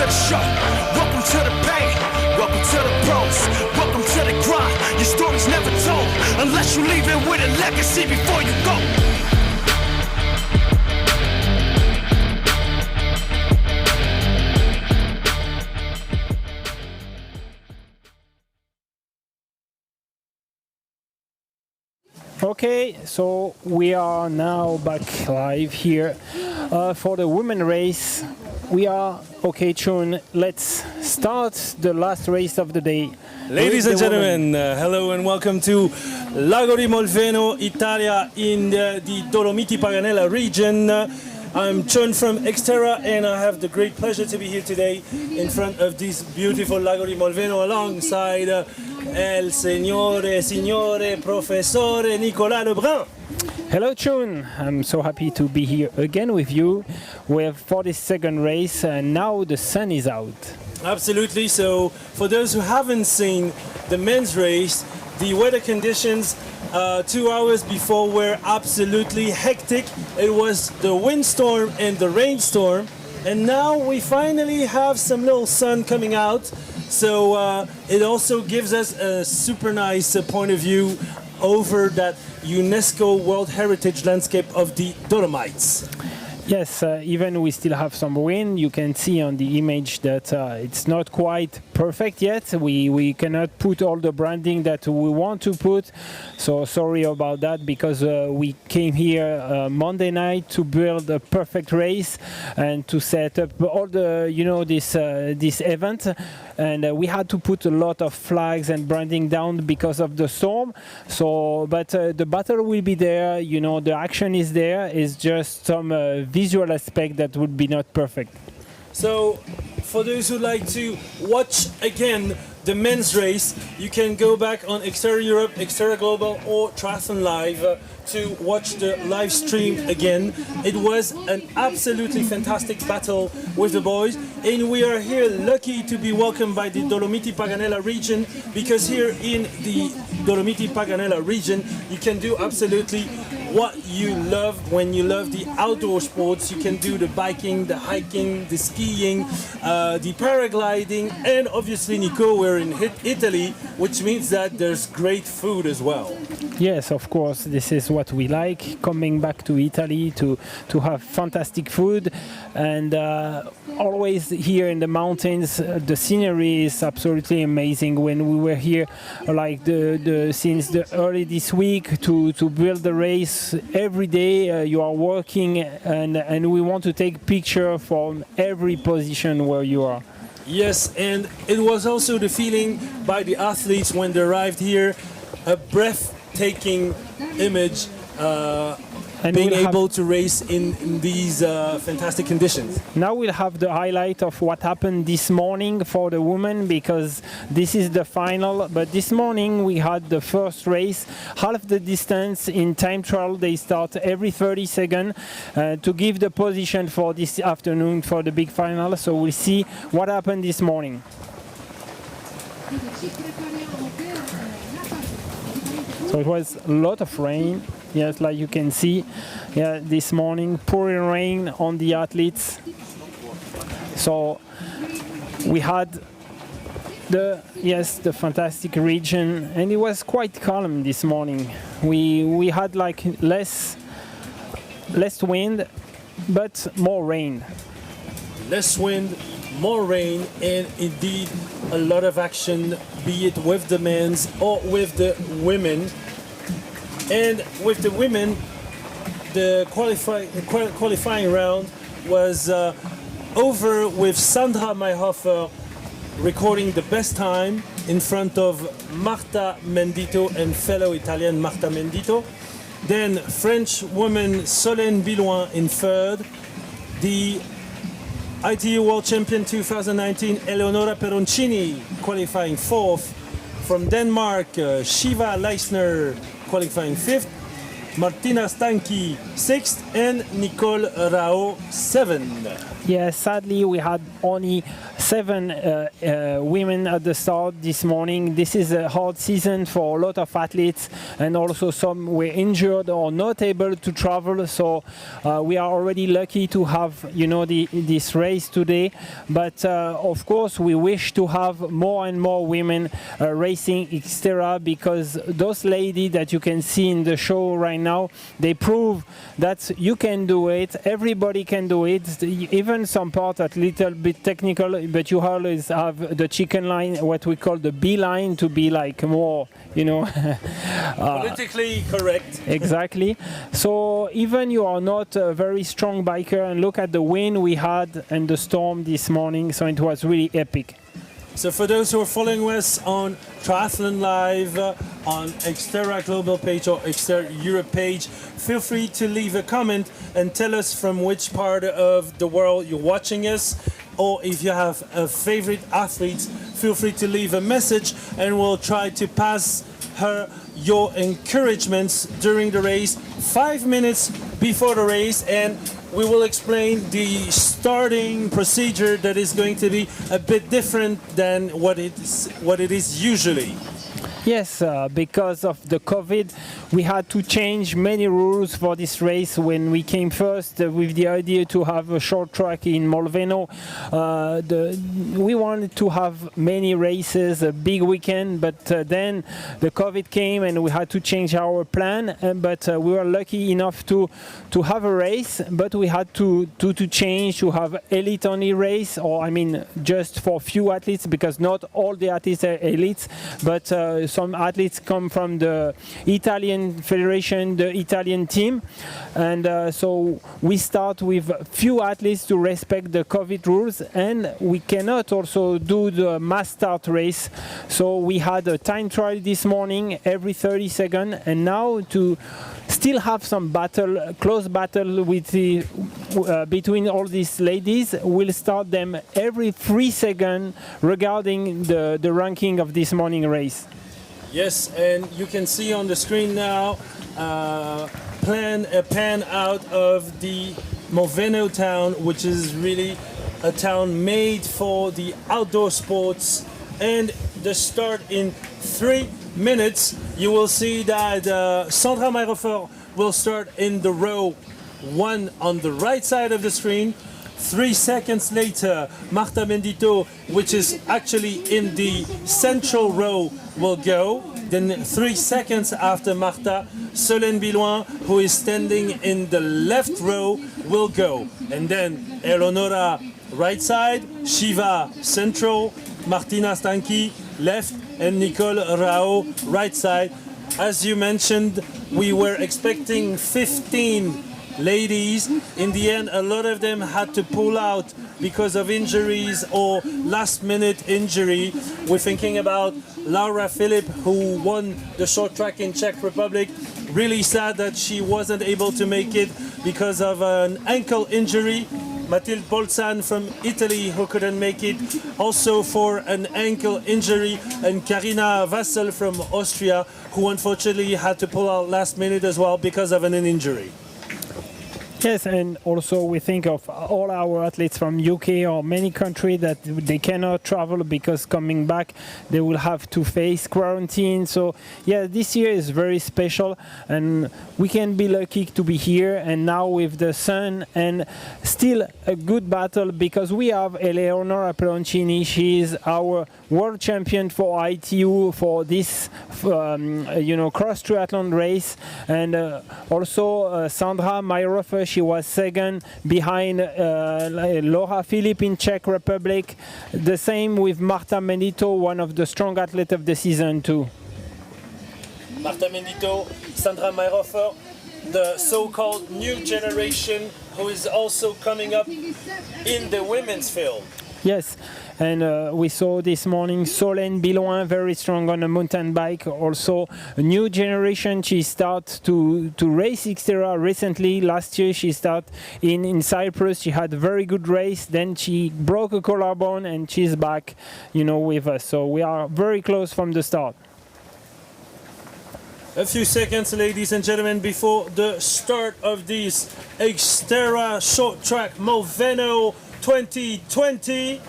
to the show. Welcome to the pain. Welcome to the pros. Welcome to the grind. Your story's never told unless you leave it with a legacy before you go. Okay, so we are now back live here for the women race. We are okay, Chun. Let's start the last race of the day. Ladies and gentlemen, hello and welcome to Lago di Molveno, Italia, in the Dolomiti Paganella region. I'm Chun from XTERRA and I have the great pleasure to be here today in front of this beautiful Lago di Molveno alongside El Signore Professore Nicolas Lebrun. Hello, Chun. I'm so happy to be here again with you. We have 42nd race and now the sun is out. Absolutely. So for those who haven't seen the men's race, the weather conditions 2 hours before were absolutely hectic. It was the windstorm and the rainstorm, and now we finally have some little sun coming out. So it also gives us a super nice point of view over that UNESCO World Heritage landscape of the Dolomites. Yes, even we still have some wind. You can see on the image that it's not quite perfect yet. We cannot put all the branding that we want to put. So sorry about that, because we came here Monday night to build a perfect race and to set up all the, this event. And we had to put a lot of flags and branding down because of the storm. So, but the battle will be there. The action is there. It's just some visual aspect that would be not perfect. So, for those who like to watch again the men's race, you can go back on XTERRA Europe, XTERRA Global, or Triathlon Live to watch the live stream again. It was an absolutely fantastic battle with the boys, and we are here lucky to be welcomed by the Dolomiti Paganella region, because here in the Dolomiti Paganella region you can do absolutely what you love when you love the outdoor sports. You can do the biking, the hiking, the skiing, the paragliding, and obviously, Nico, we're in Italy, which means that there's great food as well. Yes, of course, this is what we like, coming back to Italy to have fantastic food. And always here in the mountains, the scenery is absolutely amazing. When we were here, like since the early this week to build the race, every day you are working, and we want to take picture from every position where you are. Yes, and it was also the feeling by the athletes when they arrived here, a breathtaking image, being able to race in these fantastic conditions. Now we'll have the highlight of what happened this morning for the women, because this is the final. But this morning we had the first race, half the distance in time trial. They start every 30 seconds to give the position for this afternoon for the big final. So we'll see what happened this morning. So it was a lot of rain. Yes, like you can see, this morning, pouring rain on the athletes. So we had the fantastic region, and it was quite calm this morning. We had like less wind, but more rain. Less wind, more rain, and indeed a lot of action, be it with the men's or with the women. And with the women, the qualifying round was over with Sandra Mayhofer recording the best time in front of Marta Mendito and fellow Italian Marta Mendito. Then French woman Solène Billouin in third. The ITU World Champion 2019 Eleonora Peroncini qualifying fourth. From Denmark, Shiva Leisner qualifying fifth, Martina Stanki sixth, and Nicole Rao seventh. Yeah, sadly, we had only 7 women at the start this morning. This is a hard season for a lot of athletes, and also some were injured or not able to travel. So we are already lucky to have, this race today. But of course, we wish to have more and more women racing XTERRA, because those ladies that you can see in the show right now, they prove that you can do it. Everybody can do it. Even some part a little bit technical, but you always have the chicken line, what we call the B line, to be like more, Politically correct. Exactly. So even you are not a very strong biker, and look at the wind we had and the storm this morning, so it was really epic. So for those who are following us on Triathlon Live, on XTERRA Global page or XTERRA Europe page, feel free to leave a comment and tell us from which part of the world you're watching us, or if you have a favorite athlete, feel free to leave a message and we'll try to pass her your encouragements during the race 5 minutes before the race, and we will explain the starting procedure that is going to be a bit different than what it is usually. Yes, because of the COVID, we had to change many rules for this race. When we came first with the idea to have a short track in Molveno, we wanted to have many races, a big weekend, but then the COVID came and we had to change our plan. But we were lucky enough to have a race, but we had to change to have elite only race, or just for few athletes, because not all the athletes are elites, but some athletes come from the Italian federation, the Italian team, and so we start with few athletes to respect the COVID rules, and we cannot also do the mass start race. So we had a time trial this morning every 30 seconds, and now to still have some close battle with between all these ladies, we'll start them every 3 seconds regarding the ranking of this morning race. Yes, and you can see on the screen now a pan out of the Molveno town, which is really a town made for the outdoor sports. And the start in 3 minutes, you will see that Sandra Mayrofer will start in the row 1 on the right side of the screen. 3 seconds later, Marta Mendito, which is actually in the central row, will go. Then 3 seconds after Marta, Solène Bilouin, who is standing in the left row, will go. And then Eleonora, right side, Shiva, central, Martina Stanki, left, and Nicole Rao, right side. As you mentioned, we were expecting 15 ladies. In the end, a lot of them had to pull out because of injuries or last-minute injury. We're thinking about Laura Philipp, who won the short track in Czech Republic. Really sad that she wasn't able to make it because of an ankle injury. Mathilde Bolzan from Italy, who couldn't make it, also for an ankle injury, and Karina Vassel from Austria, who unfortunately had to pull out last minute as well because of an injury. Yes, and also we think of all our athletes from UK or many countries that they cannot travel because coming back they will have to face quarantine. So yeah, this year is very special, and we can be lucky to be here. And now with the sun, and still a good battle, because we have Eleonora Peroncini. She is our world champion for ITU for this cross triathlon race, and also Sandra Mayrofer. She was second behind Laura Philipp in Czech Republic. The same with Marta Mendito, one of the strong athletes of the season too. Marta Mendito, Sandra Mayrofer, the so-called new generation who is also coming up in the women's field. Yes, and we saw this morning Solène Bilouin, very strong on a mountain bike. Also, a new generation. She started to race XTERRA recently. Last year she started in Cyprus. She had a very good race. Then she broke a collarbone and she's back, with us. So we are very close from the start. A few seconds, ladies and gentlemen, before the start of this XTERRA short track Molveno 2020.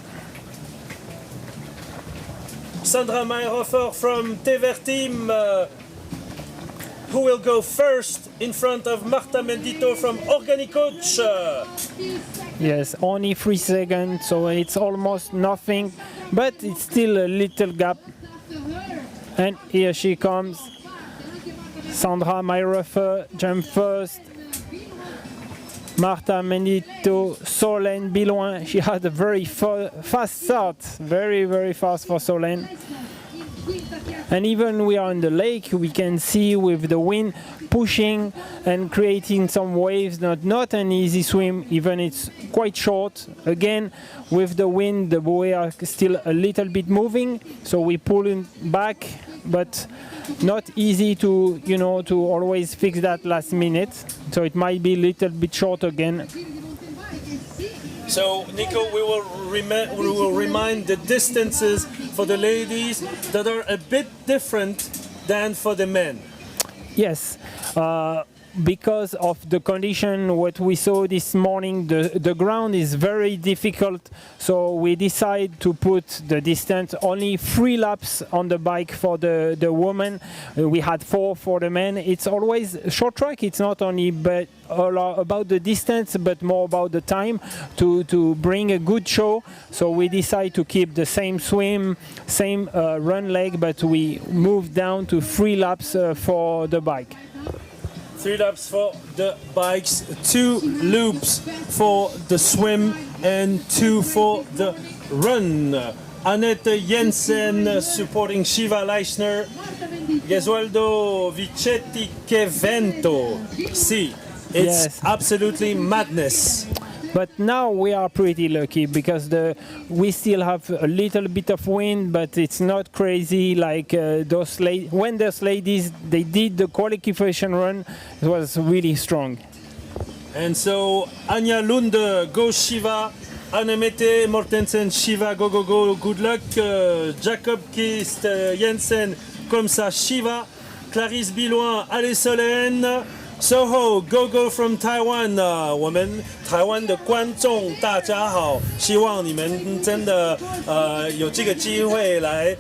Sandra Meyerhofer from Tever Team, who will go first in front of Marta Mendito from Organicoach. Yes, only 3 seconds, so it's almost nothing, but it's still a little gap. And here she comes. Sandra Meyerhofer jump first. Marta Mendito, Solène Biloin. She had a very fast start, very, very fast for Solène. And even we are in the lake, we can see with the wind pushing and creating some waves, not an easy swim, even it's quite short. Again, with the wind, the buoy are still a little bit moving, so we pull it back, but not easy to, to always fix that last minute. So it might be a little bit short again. So, Nico, we will remind the distances for the ladies that are a bit different than for the men. Yes, because of the condition, what we saw this morning, the ground is very difficult, so we decide to put the distance only 3 laps on the bike for the woman. We had 4 for the men. It's always short track. It's not only about the distance, but more about the time to bring a good show. So we decide to keep the same swim, same run leg, but we move down to 3 laps for the bike. 3 laps for the bikes, 2 loops for the swim, and 2 for the run. Annette Jensen supporting Shiva Leisner, Gesualdo Vicetti Chevento. See, it's Yes. absolutely madness. But now we are pretty lucky because we still have a little bit of wind, but it's not crazy like when those ladies they did the qualification run. It was really strong. And so Anja Lunde, go Shiva. Annemette Mortensen, Shiva, go, go, go, good luck. Jacob Kist, Jensen, comme ça, Shiva. Clarisse Biloin, allez Solène. Soho, go go from Taiwan， 我们台湾的观众大家好，希望你们真的有这个机会来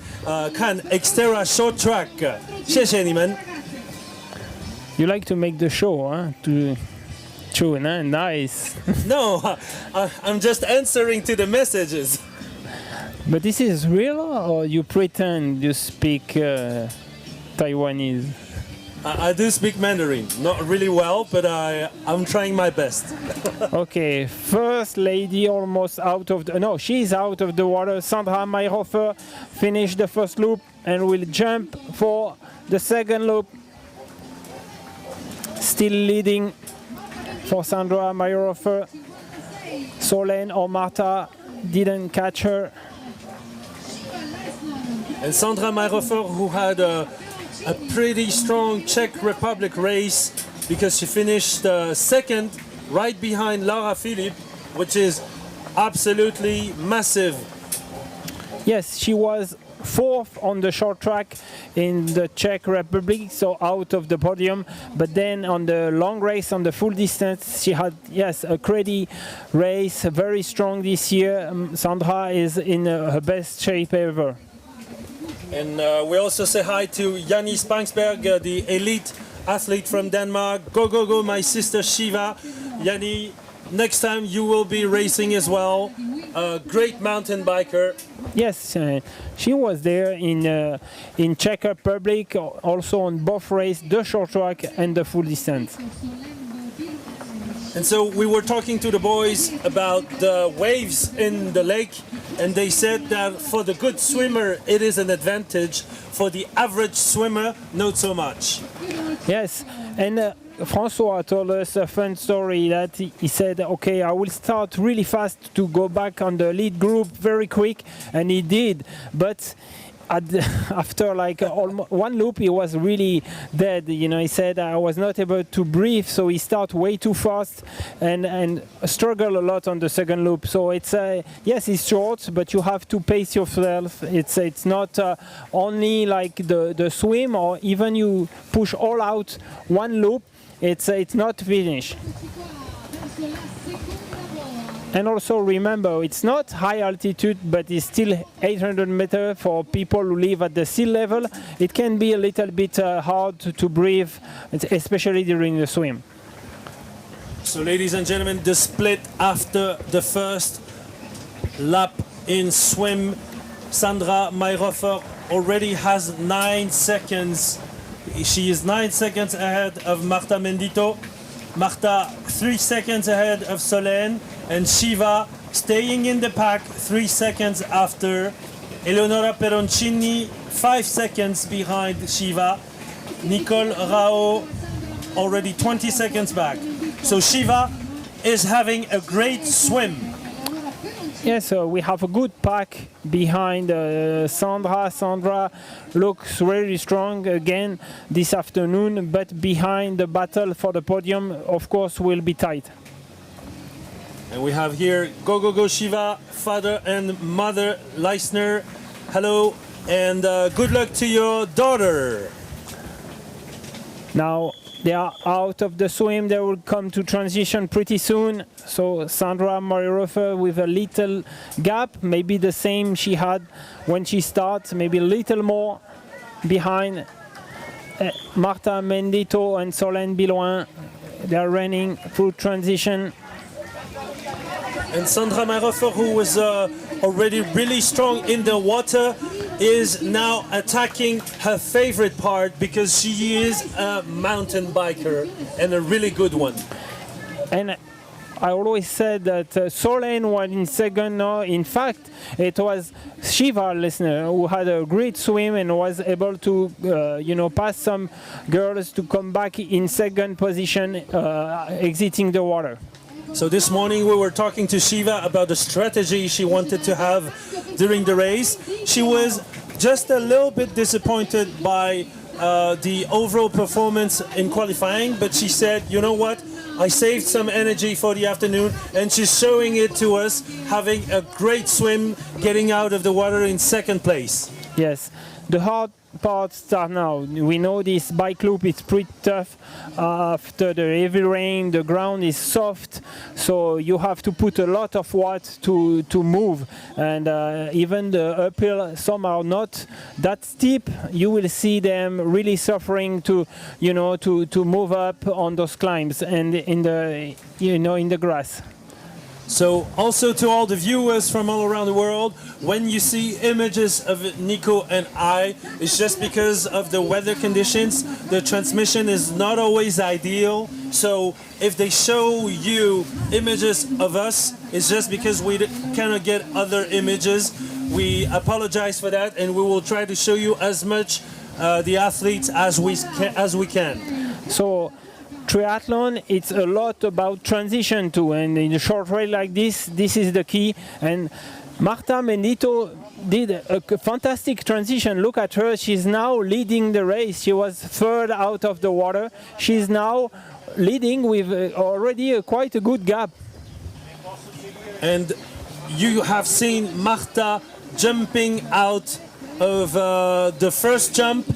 看 XTERRA Short Track， 谢谢你们。You like to make the show, huh? True, nice. No, I'm just answering to the messages. But this is real, or you pretend you speak Taiwanese? I do speak Mandarin, not really well, but I'm trying my best. Okay, first lady almost out of she's out of the water. Sandra Meyerhofer finished the first loop and will jump for the second loop. Still leading for Sandra Meyerhofer. Solène or Marta didn't catch her. And Sandra Meyerhofer, who had a pretty strong Czech Republic race because she finished second right behind Laura Philippe, which is absolutely massive. Yes, she was 4th on the short track in the Czech Republic, so out of the podium. But then on the long race, on the full distance, she had, a crazy race, very strong this year. Sandra is in her best shape ever. And we also say hi to Janni Spangsberg, the elite athlete from Denmark. Go, go, go, my sister Shiva. Janni, next time you will be racing as well. A great mountain biker. Yes, she was there in Czech Republic, also on both races, the short track and the full distance. And so we were talking to the boys about the waves in the lake, and they said that for the good swimmer it is an advantage, for the average swimmer not so much. Yes, and François told us a fun story that he said, okay, I will start really fast to go back on the lead group very quick, and he did, but after like almost one loop he was really dead. He said I was not able to breathe, so he started way too fast and struggled a lot on the second loop. So it's yes, it's short, but you have to pace yourself. It's not only like the swim, or even you push all out one loop, it's not finished. And also remember, it's not high altitude, but it's still 800 meters for people who live at the sea level. It can be a little bit hard to breathe, especially during the swim. So ladies and gentlemen, the split after the first lap in swim. Sandra Mayhofer already has 9 seconds. She is 9 seconds ahead of Marta Mendito. Marta 3 seconds ahead of Solène, and Shiva staying in the pack 3 seconds after. Eleonora Peroncini 5 seconds behind Shiva. Nicole Rao already 20 seconds back. So Shiva is having a great swim. Yes, so we have a good pack behind Sandra. Sandra looks really strong again this afternoon, but behind the battle for the podium, of course, will be tight. And we have here Go Go Go Shiva, father and mother Leisner. Hello, and good luck to your daughter. Now they are out of the swim. They will come to transition pretty soon. So Sandra Mayhofer with a little gap, maybe the same she had when she starts, maybe a little more behind. Marta Mendito and Solène Biloin, they are running through transition. And Sandra Mayhofer, who was already really strong in the water, is now attacking her favorite part because she is a mountain biker and a really good one. And I always said that Solène was in second. No, in fact, it was Shiva listener who had a great swim and was able to, pass some girls to come back in second position, exiting the water. So this morning we were talking to Shiva about the strategy she wanted to have during the race. She was just a little bit disappointed by the overall performance in qualifying, but she said, you know what, I saved some energy for the afternoon, and she's showing it to us, having a great swim, getting out of the water in second place. Yes, the hard part starts now. We know this bike loop is pretty tough. After the heavy rain, the ground is soft, so you have to put a lot of watt to move. And even the uphill, some are not that steep. You will see them really suffering to move up on those climbs and in the grass. So also to all the viewers from all around the world, when you see images of Nico and I, it's just because of the weather conditions. The transmission is not always ideal. So if they show you images of us, it's just because we cannot get other images. We apologize for that, and we will try to show you as much the athletes as we can. So triathlon, it's a lot about transition too, and in a short race like this is the key. And Marta Mendito did a fantastic transition. Look at her, she's now leading the race. She was third out of the water. She's now leading with already quite a good gap. And you have seen Marta jumping out of the first jump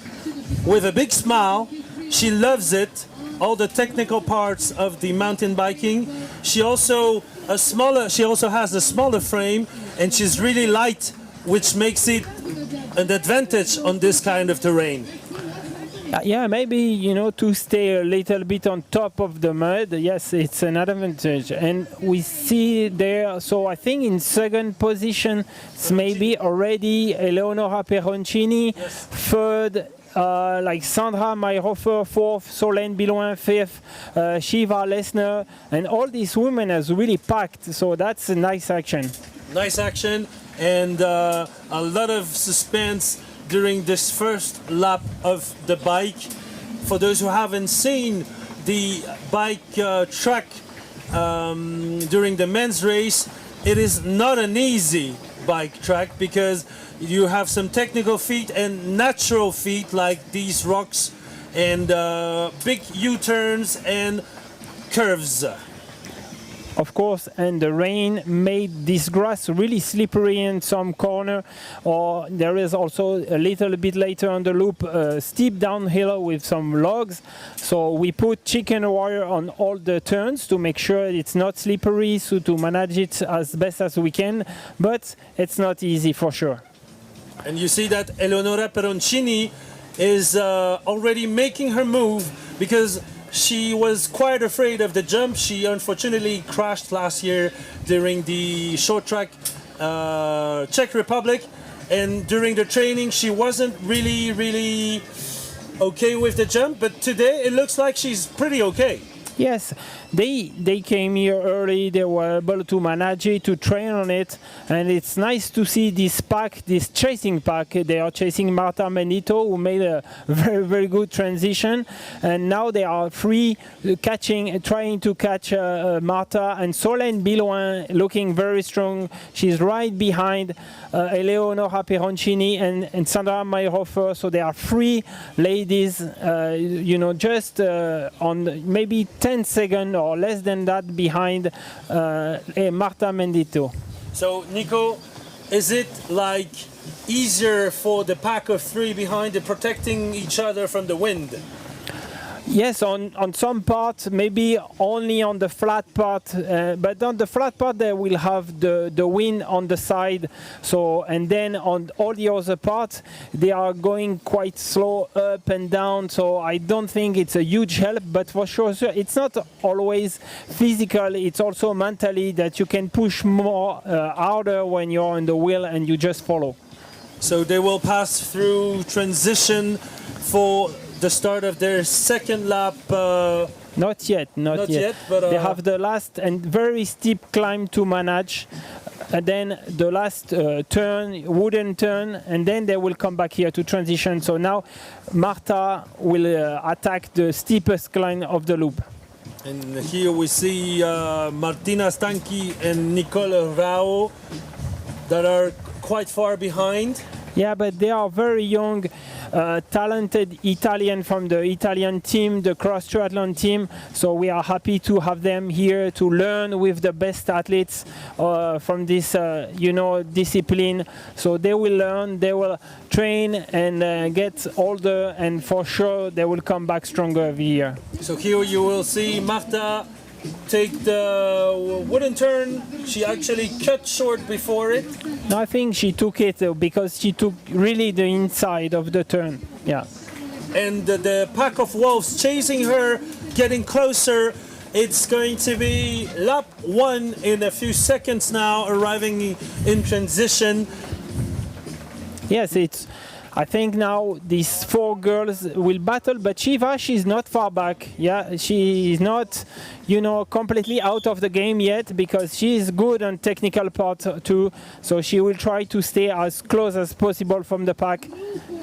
with a big smile. She loves it. All the technical parts of the mountain biking. She also has a smaller frame, and she's really light, which makes it an advantage on this kind of terrain. Yeah, maybe to stay a little bit on top of the mud. Yes, it's an advantage, and we see there. So I think in second position, it's maybe already Eleonora Peroncini, yes. Third. Like Sandra Mayhofer, fourth, Solène Biloin, fifth, Shiva Lesner, and all these women has really packed. So that's a nice action. Nice action, and a lot of suspense during this first lap of the bike. For those who haven't seen the bike track during the men's race, it is not an easy bike track because you have some technical feat and natural feat like these rocks and big U-turns and curves. of course, and the rain made this grass really slippery in some corner. Or there is also a little bit later on the loop a steep downhill with some logs. So we put chicken wire on all the turns to make sure it's not slippery, so to manage it as best as we can. But it's not easy for sure. And you see that Eleonora Peroncini is already making her move because she was quite afraid of the jump. She unfortunately crashed last year during the short track Czech Republic, and during the training she wasn't really okay with the jump, but today it looks like she's pretty okay. Yes, they came here early, they were able to manage it, to train on it, and it's nice to see this pack, this chasing pack. They are chasing Marta Mendito, who made a very good transition, and now they are free, trying to catch Marta, and Solène Bilouin looking very strong. She's right behind Eleonora Peroncini and Sandra Mayhofer, so they are free ladies, just on maybe 10 seconds or less than that behind Marta Mendito. So Nico, is it like easier for the pack of three behind protecting each other from the wind? Yes, on some parts, maybe only on the flat part, but on the flat part they will have the wind on the side. So, and then on all the other parts, they are going quite slow up and down. So I don't think it's a huge help, but for sure, it's not always physical. It's also mentally that you can push more harder when you're on the wheel and you just follow. So they will pass through transition for the start of their second lap. Not yet. But they have the last and very steep climb to manage, and then the last wooden turn, and then they will come back here to transition. So now Marta will attack the steepest climb of the loop. And here we see Martina Stanchi and Nicole Rao that are quite far behind. Yeah, but they are very young, talented Italian from the Italian team, the cross triathlon team. So we are happy to have them here to learn with the best athletes from this, discipline. So they will learn, they will train and get older, and for sure they will come back stronger every year. So here you will see Marta take the wooden turn. She actually cut short before it. No, I think she took it because she took really the inside of the turn. Yeah. And the pack of wolves chasing her, getting closer. It's going to be lap 1 in a few seconds now, arriving in transition. Yes, I think now these 4 girls will battle, but Shiva, she's not far back. Yeah, she is not, completely out of the game yet, because she is good on technical part too. So she will try to stay as close as possible from the pack.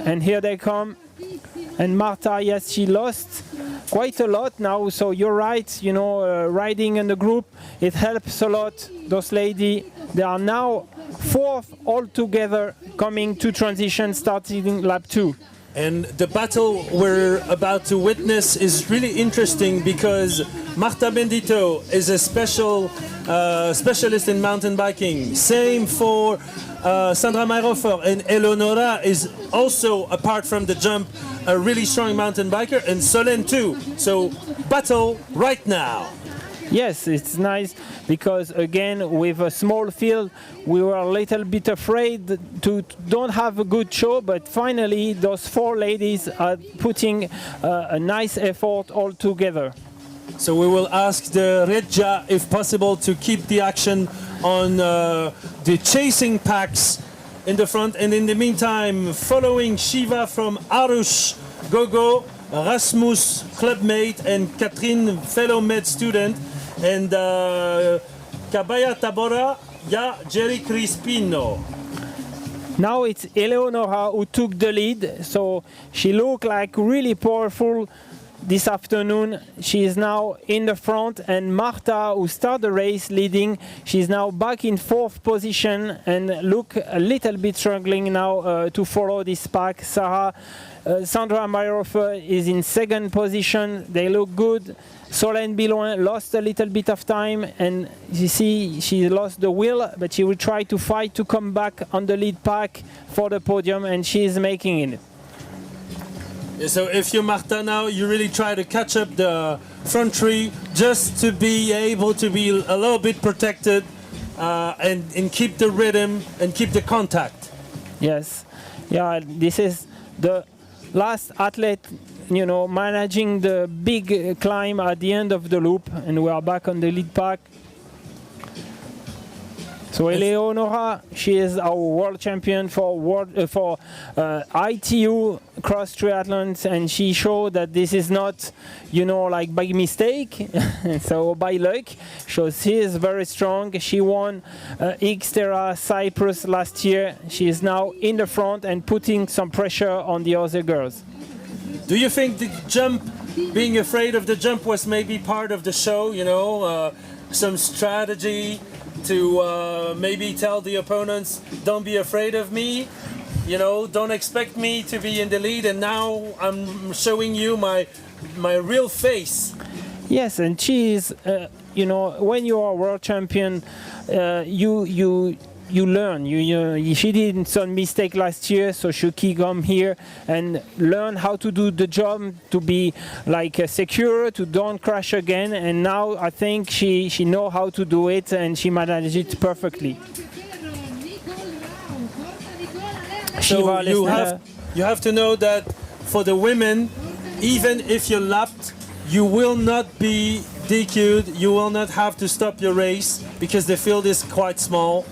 And here they come. And Marta, yes, she lost quite a lot now. So you're right, riding in the group, it helps a lot. Those ladies, they are now 4th all together coming to transition starting lap 2. And the battle we're about to witness is really interesting because Marta Mendito is a specialist in mountain biking. Same for Sandra Mayhofer, and Eleonora is also, apart from the jump, a really strong mountain biker, and Solène too. So battle right now. Yes, it's nice because again with a small field we were a little bit afraid to don't have a good show, but finally those 4 ladies are putting a nice effort all together. So we will ask the Regia if possible to keep the action on the chasing packs in the front, and in the meantime following Shiva from Arush, Gogo, Rasmus, clubmate, and Catherine, fellow med student, and Cabaya Tabora, Jerry Crispino. Now it's Eleonora who took the lead, so she looked like really powerful this afternoon. She is now in the front, and Marta, who started the race leading, she's now back in 4th position and look a little bit struggling now to follow this pack. Sandra Mayhofer is in 2nd position. They look good. Solène Bilouin lost a little bit of time, and you see she lost the wheel, but she will try to fight to come back on the lead pack for the podium, and she is making it. Yeah, so if you're Marta now, you really try to catch up the front three just to be able to be a little bit protected and keep the rhythm and keep the contact. Yes, yeah, this is the last athlete, you know, managing the big climb at the end of the loop, and we are back on the lead pack. So Eleonora, she is our world champion for ITU cross triathlons, and she showed that this is not, you know, like by mistake, so by luck. So she is very strong. She won XTERRA Cyprus last year. She is now in the front and putting some pressure on the other girls. Do you think the jump, being afraid of the jump, was maybe part of the show? You know, some strategy to maybe tell the opponents, don't be afraid of me, you know, don't expect me to be in the lead, and now I'm showing you my real face. Yes, and she is, you know, when you are world champion, you learn. She did some mistake last year, so she can come here and learn how to do the job, to be like secure, to don't crash again. And now I think she know how to do it, and she managed it perfectly. So you have to know that for the women, even if you're lapped, you will not be DQ'd. You will not have to stop your race because the field is quite small.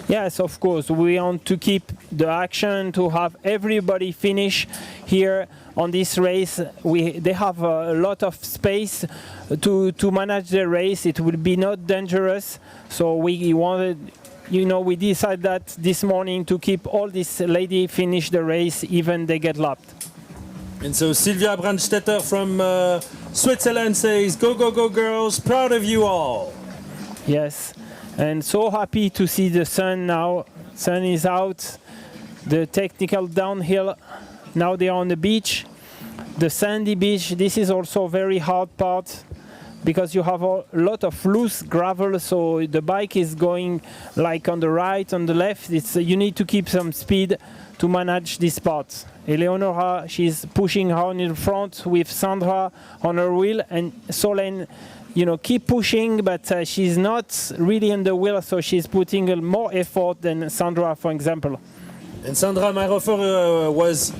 Yes, of course, we want to keep the action, to have everybody finish here on this race. They have a lot of space to manage the race. It will be not dangerous. So we wanted, you know, we decided that this morning to keep all these ladies finish the race, even they get lapped. And so Sylvia Brandstetter from Switzerland says, go, go, go girls, proud of you all. Yes. And so happy to see the sun now. Sun is out. The technical downhill. Now they are on the beach. The sandy beach. This is also a very hard part because you have a lot of loose gravel. So the bike is going like on the right, on the left. You need to keep some speed to manage this part. Eleonora, she's pushing on in front with Sandra on her wheel, and Solène, you know, keep pushing, but she's not really on the wheel, so she's putting more effort than Sandra, for example. And Sandra Mayhofer was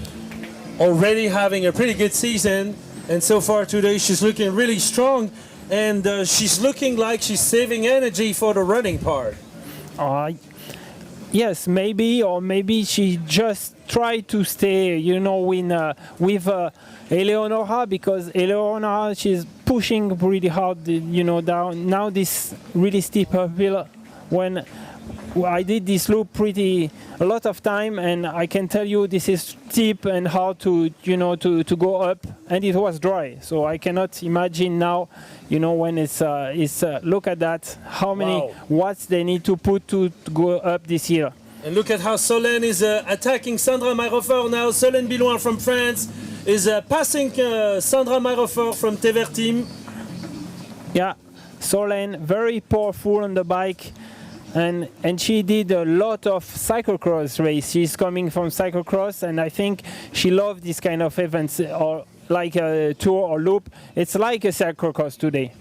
already having a pretty good season, and so far today she's looking really strong, and she's looking like she's saving energy for the running part. Yes, maybe, or maybe she just tried to stay, you know, with Eleonora, because Eleonora, she's pushing pretty hard, you know, down. Now this really steep uphill, when I did this loop a lot of time, and I can tell you this is steep and hard to, you know, to go up, and it was dry. So I cannot imagine now, you know, when it's look at that, how many watts they need to put to go up this hill. And look at how Solène is attacking Sandra Mayhofer now. Solène Bilouin from France is passing Sandra Mayhofer from Tever team. Yeah, Solène, very powerful on the bike. And she did a lot of cyclocross race. She's coming from cyclocross, and I think she loved this kind of events, or like a tour or loop. It's like a cyclocross today.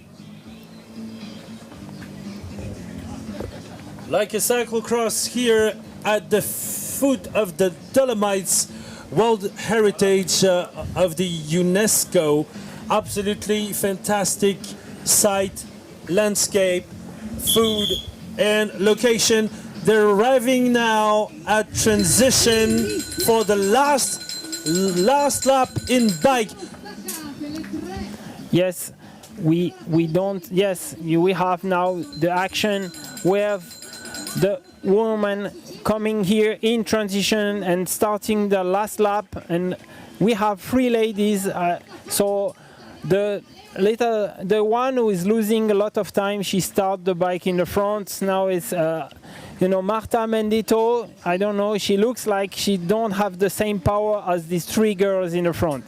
Like a cyclocross here at the foot of the Dolomites World Heritage of the UNESCO. Absolutely fantastic site, landscape, food, and location. They're arriving now at transition for the last lap in bike. Yes, we have now the action. We have the woman coming here in transition and starting the last lap, and we have three ladies. So the one who is losing a lot of time, she started the bike in the front. Now it's Marta Mendito. I don't know. She looks like she don't have the same power as these three girls in the front.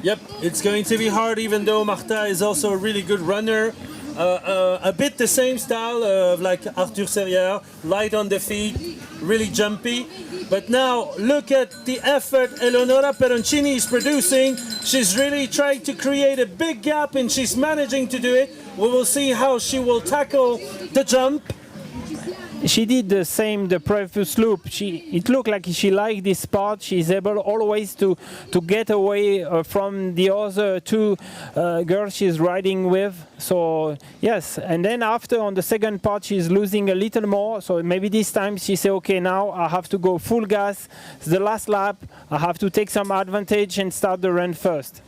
Yep, it's going to be hard, even though Marta is also a really good runner. A bit the same style of like Arthur Serrière, light on the feet, really jumpy. But now look at the effort Eleonora Peroncini is producing. She's really trying to create a big gap, and she's managing to do it. We will see how she will tackle the jump. She did the same the previous loop. It looked like she liked this part. She's able always to get away from the other two girls she's riding with. So yes, and then after on the second part she's losing a little more. So maybe this time she say, okay, now I have to go full gas. It's the last lap. I have to take some advantage and start the run first.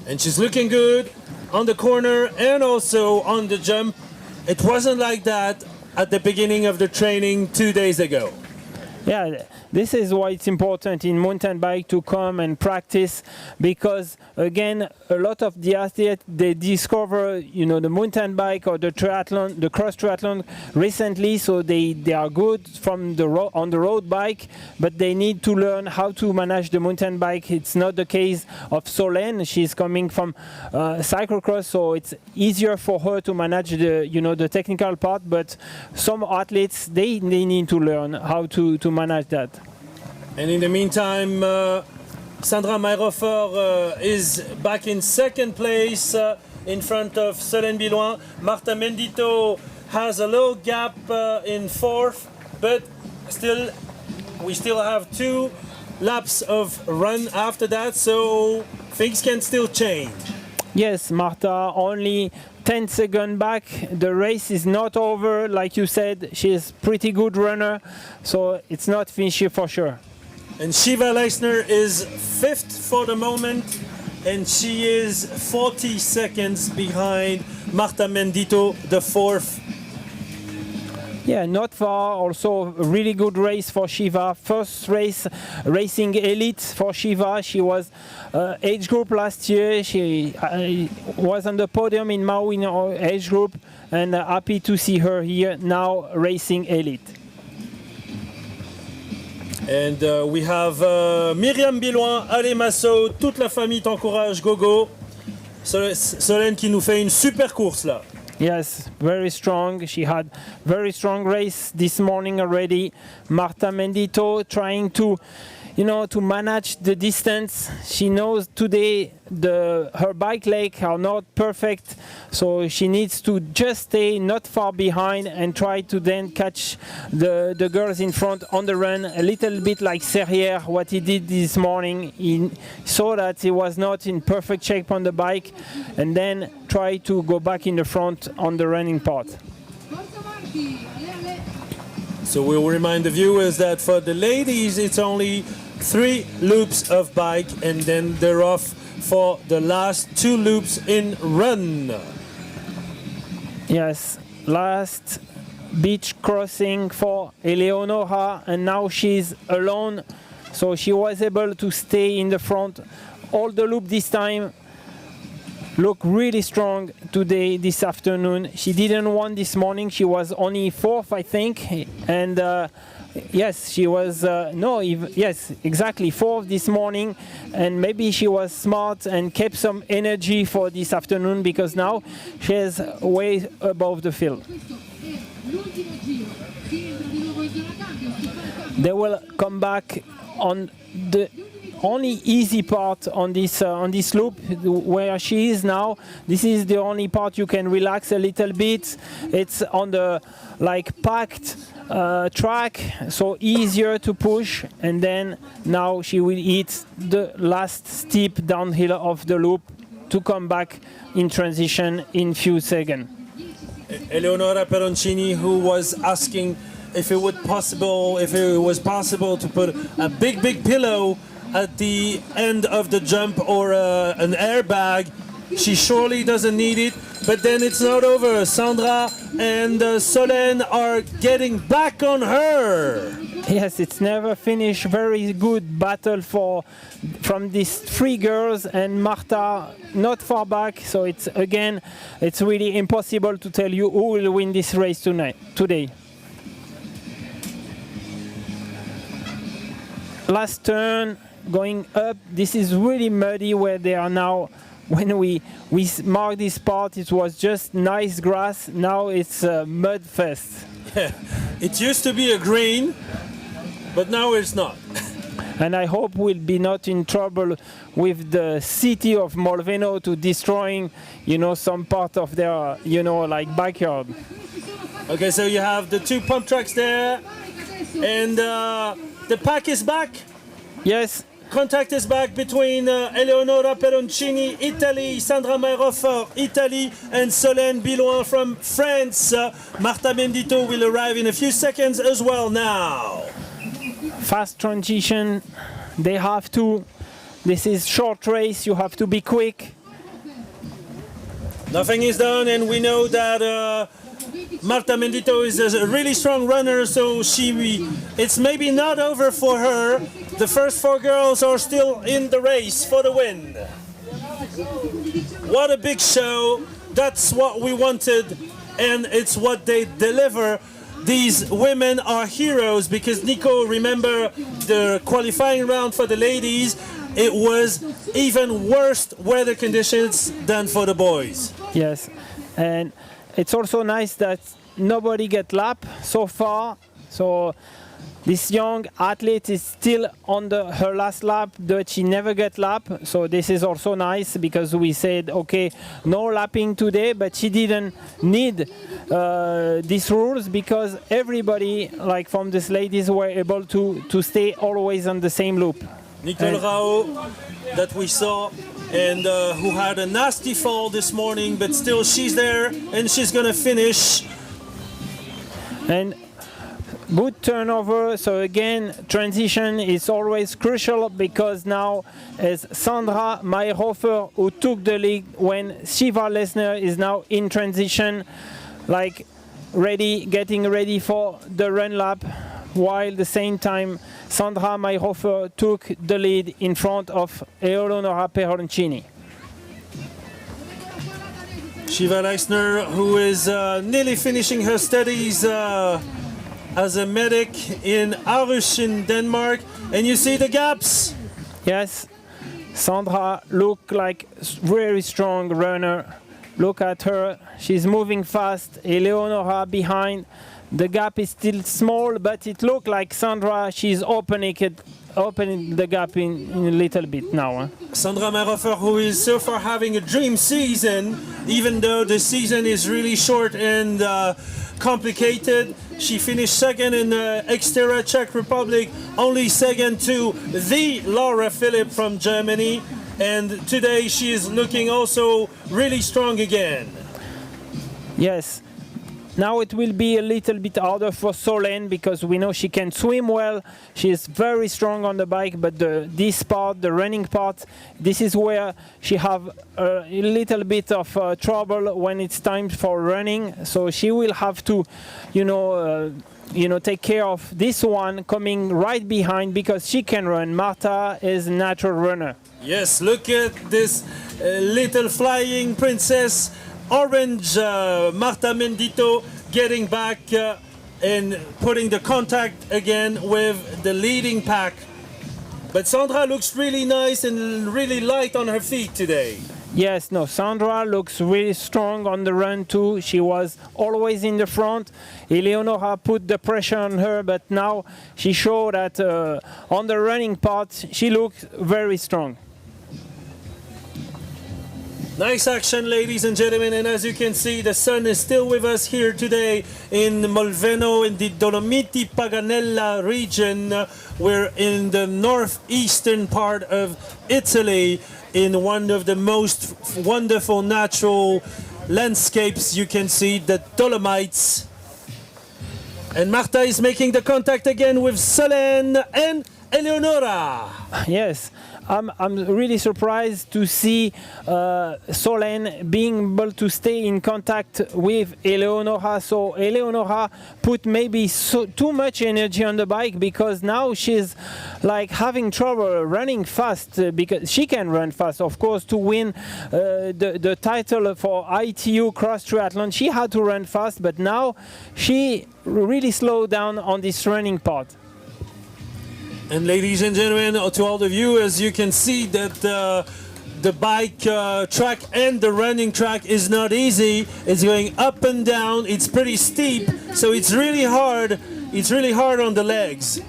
And she's looking good on the corner and also on the jump. It wasn't like that at the beginning of the training 2 days ago. Yeah, this is why it's important in mountain bike to come and practice, because again, a lot of the athletes, they discover, the mountain bike or the triathlon, the cross triathlon recently, so they are good from on the road bike, but they need to learn how to manage the mountain bike. It's not the case of Solène. She's coming from cyclocross, so it's easier for her to manage the technical part, but some athletes, they need to learn how to manage that. And in the meantime, Sandra Mayrofer is back in second place in front of Solène Billouin. Marta Mendito has a little gap in fourth, but we still have 2 laps of run after that, so things can still change. Yes, Marta only 10 seconds back. The race is not over, like you said. She's a pretty good runner, so it's not finished for sure. And Shiva Leisner is 5th for the moment, and she is 40 seconds behind Marta Mendito, the 4th. Yeah, not far. Also, a really good race for Shiva. First race, racing elite for Shiva. She was age group last year. She was on the podium in Maui in our age group, and happy to see her here now racing elite. And we have Myriam Billouin, Ale Masso, toute la famille t'encourage, gogo. Solène qui nous fait une super course là. Yes, very strong. She had very strong race this morning already. Marta Mendito trying to manage the distance. She knows today her bike legs are not perfect, so she needs to just stay not far behind and try to then catch the girls in front on the run, a little bit like Serrière, what he did this morning. He saw that he was not in perfect shape on the bike and then try to go back in the front on the running part. So we'll remind the viewers that for the ladies it's only 3 loops of bike, and then they're off for the last 2 loops in run. Yes, last beach crossing for Eleonora, and now she's alone, so she was able to stay in the front all the loop this time. Look really strong today, this afternoon. She didn't win this morning. She was only 4th, I think, and yes, she was exactly 4th this morning, and maybe she was smart and kept some energy for this afternoon, because now she is way above the field. They will come back on the only easy part on this loop where she is now. This is the only part you can relax a little bit. It's on the packed track, so easier to push, and then now she will hit the last steep downhill of the loop to come back in transition in few seconds. Eleonora Peroncini, who was asking if it was possible to put a big pillow at the end of the jump or an airbag. She surely doesn't need it, but then it's not over. Sandra and Solène are getting back on her. Yes, it's never finished. Very good battle from these three girls and Marta not far back. So it's really impossible to tell you who will win this race today. Last turn, going up. This is really muddy where they are now. When we marked this part, it was just nice grass. Now it's a mud fest. Yeah. It used to be a green, but now it's not. And I hope we'll be not in trouble with the city of Molveno to destroying, some part of their, like backyard. Okay, so you have the two pump tracks there, and the pack is back. Yes. Contact is back between Eleonora Peroncini, Italy, Sandra Mayrofer, Italy, and Solène Billoin from France. Marta Mendito will arrive in a few seconds as well now. Fast transition, they have to. This is short race, you have to be quick. Nothing is done, and we know that Marta Mendito is a really strong runner, so it's maybe not over for her. The first four girls are still in the race for the win. What a big show. That's what we wanted, and it's what they deliver. These women are heroes because, Nico, remember the qualifying round for the ladies, it was even worse weather conditions than for the boys. Yes, and it's also nice that nobody get lap so far. So this young athlete is still on her last lap, but she never get lap. So this is also nice because we said, okay, no lapping today, but she didn't need these rules because everybody, like from these ladies, were able to stay always on the same loop. Nicole Rao, that we saw, and who had a nasty fall this morning, but still she's there and she's gonna finish. And good turnover. So again, transition is always crucial because now it's Sandra Mayrofer who took the lead when Shiva Lesner is now in transition, like getting ready for the run lap, while at the same time Sandra Mayrofer took the lead in front of Eleonora Peroncini. Shiva Lesner, who is nearly finishing her studies as a medic in Aarhus in Denmark, and you see the gaps. Yes, Sandra look like very strong runner. Look at her, she's moving fast. Eleonora behind. The gap is still small, but it looks like Sandra, she's opening the gap in a little bit now. Sandra Mayrofer, who is so far having a dream season, even though the season is really short and complicated. She finished second in XTERRA Czech Republic, only second to the Laura Philipp from Germany. And today she is looking also really strong again. Yes. Now it will be a little bit harder for Solène because we know she can swim well. She is very strong on the bike, but this part, the running part, this is where she have a little bit of trouble when it's time for running. So she will have to, take care of this one coming right behind because she can run. Marta is a natural runner. Yes, look at this little flying princess. Orange Marta Mendito getting back and putting the contact again with the leading pack. But Sandra looks really nice and really light on her feet today. Yes, no, Sandra looks really strong on the run too. She was always in the front. Eleonora put the pressure on her, but now she showed that on the running part, she looks very strong. Nice action, ladies and gentlemen, and as you can see, the sun is still with us here today in Molveno in the Dolomiti Paganella region. We're in the northeastern part of Italy in one of the most wonderful natural landscapes you can see, the Dolomites. And Marta is making the contact again with Solène and Eleonora. Yes, I'm really surprised to see Solène being able to stay in contact with Eleonora. So Eleonora put maybe too much energy on the bike, because now she's like having trouble running fast, because she can run fast, of course, to win the title for ITU Cross Triathlon. She had to run fast, but now she really slowed down on this running part. And ladies and gentlemen, to all of you, as you can see that the bike track and the running track is not easy. It's going up and down. It's pretty steep, so it's really hard. It's really hard on the legs.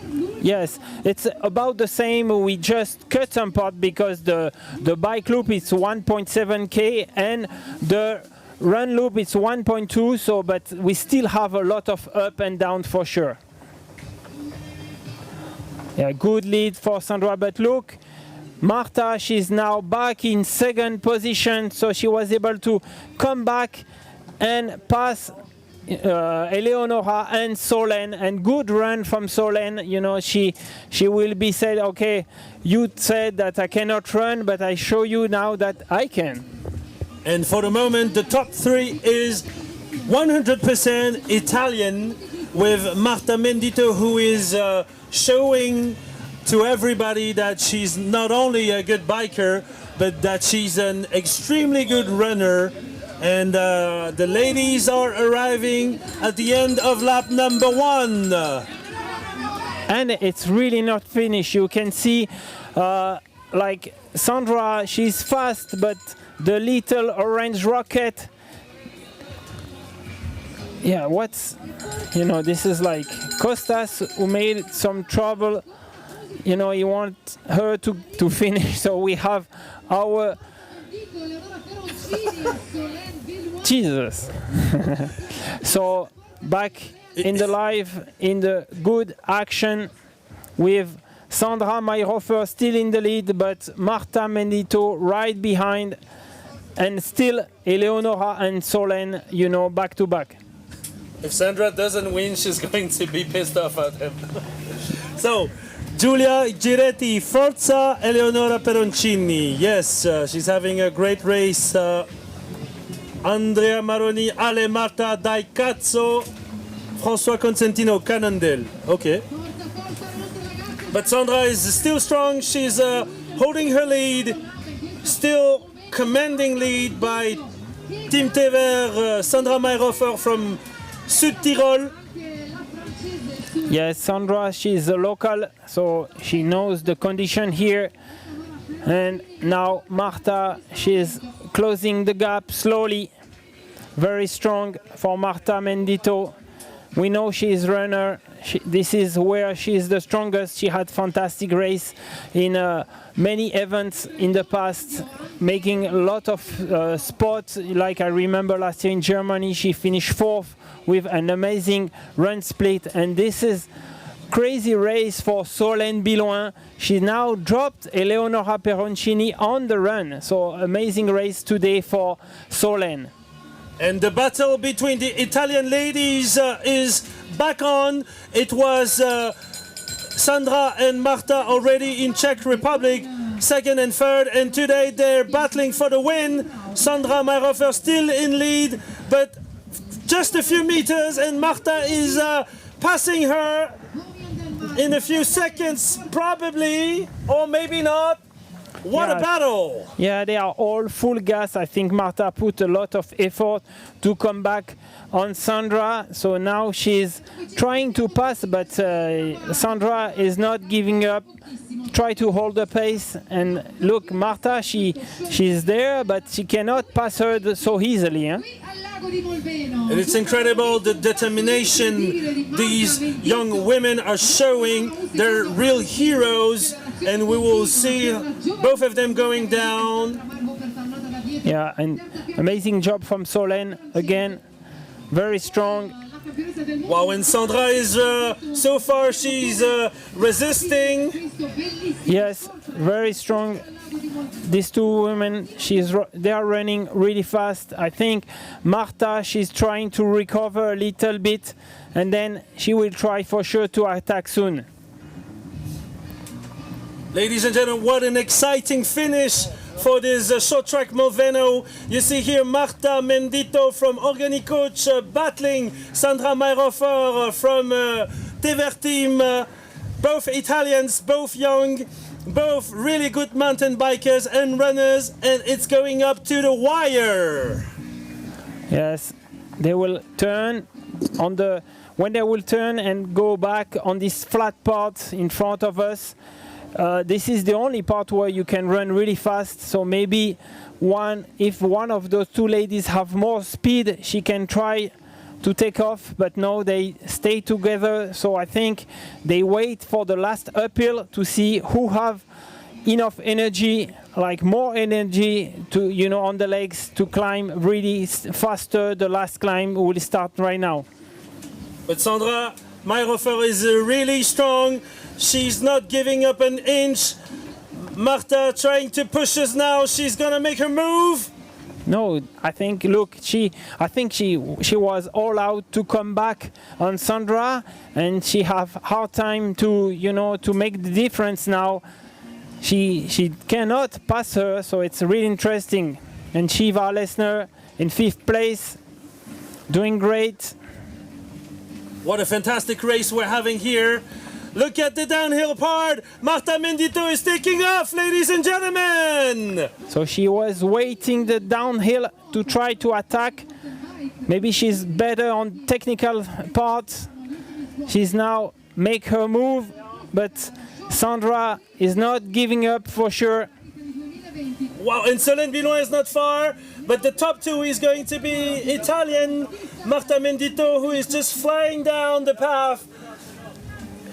Yes, it's about the same. We just cut some part because the bike loop is 1.7K and the run loop is 1.2. So, but we still have a lot of up and down for sure. Yeah, good lead for Sandra, but look, Marta, she's now back in second position, so she was able to come back and pass Eleonora and Solène, and good run from Solène. You know, she will be said, okay, you said that I cannot run, but I show you now that I can. And for the moment, the top three is 100% Italian, with Marta Mendito, who is showing to everybody that she's not only a good biker, but that she's an extremely good runner. And the ladies are arriving at the end of lap number 1. And it's really not finished. You can see like Sandra, she's fast, but the little orange rocket, yeah, you know, this is like Costas, who made some trouble. You know, he wants her to finish. So we have our Jesus. So back in the live, in the good action, with Sandra Mayhofer still in the lead, but Marta Mendito right behind, and still Eleonora and Solène, you know, back to back. If Sandra doesn't win, she's going to be pissed off at him. So, Giulia Giretti, Forza Eleonora Peroncini. Yes, she's having a great race. Andrea Maroni, Ale Marta, Dai Cazzo, François Consentino, Canandel. Okay. But Sandra is still strong. She's holding her lead. Still commanding lead by Team Tever, Sandra Mayhofer from Sud Tirol. Yes, Sandra, she's a local, so she knows the condition here. And now Marta, she's closing the gap slowly. Very strong for Marta Mendito. We know she's runner. This is where she's the strongest. She had fantastic race in many events in the past, making a lot of spots. Like I remember last year in Germany, she finished 4th with an amazing run split. And this is crazy race for Solène Biloin. She now dropped Eleonora Peroncini on the run. So amazing race today for Solène. And the battle between the Italian ladies is back on. It was Sandra and Marta already in Czech Republic, second and third, and today they're battling for the win. Sandra Mayhofer still in lead, but just a few meters, and Marta is passing her in a few seconds, probably, or maybe not. What a battle! Yeah, they are all full gas. I think Marta put a lot of effort to come back on Sandra. So now she's trying to pass, but Sandra is not giving up. Try to hold the pace. And look, Marta, she's there, but she cannot pass her so easily. Huh? And it's incredible the determination these young women are showing. They're real heroes, and we will see both of them going down. Yeah, and amazing job from Solène again, very strong. Wow, and Sandra is so far she's resisting. Yes, very strong. These two women, they are running really fast. I think Marta, she's trying to recover a little bit, and then she will try for sure to attack soon. Ladies and gentlemen, what an exciting finish for this short track Molveno. You see here Marta Mendito from Organic Coach battling Sandra Mayrofer from Tever Team. Both Italians, both young, both really good mountain bikers and runners, and it's going up to the wire. Yes, they will turn on the when they will turn and go back on this flat part in front of us. This is the only part where you can run really fast, so maybe if one of those two ladies have more speed, she can try to take off, but no, they stay together. So I think they wait for the last uphill to see who have enough energy, like more energy to, on the legs to climb really faster. The last climb will start right now. But Sandra Mayrofer is really strong. She's not giving up an inch. Marta trying to push us now. She's gonna make her move. No, I think. Look, she was all out to come back on Sandra, and she have hard time to to make the difference now. She cannot pass her, so it's really interesting. And Shiva Lesner in 5th place, doing great. What a fantastic race we're having here. Look at the downhill part. Marta Mendito is taking off, ladies and gentlemen. So she was waiting the downhill to try to attack. Maybe she's better on technical parts. She's now make her move, but Sandra is not giving up for sure. Wow, and Solène Billoin is not far, but the top two is going to be Italian Marta Mendito, who is just flying down the path.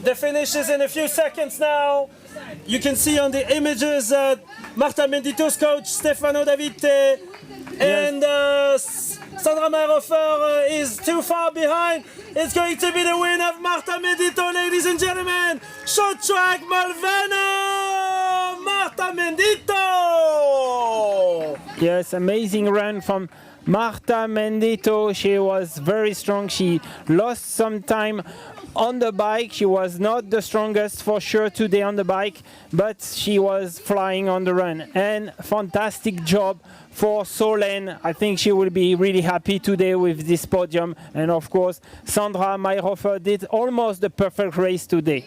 The finish is in a few seconds now. You can see on the images that Marta Mendito's coach Stefano Davite and Sandra Mayrofer is too far behind. It's going to be the win of Marta Mendito, ladies and gentlemen. Short track Molveno, Marta Mendito. Yes, amazing run from Marta Mendito. She was very strong. She lost some time on the bike. She was not the strongest for sure today on the bike, but she was flying on the run. And fantastic job for Solène. I think she will be really happy today with this podium. And of course, Sandra Mayrofer did almost the perfect race today.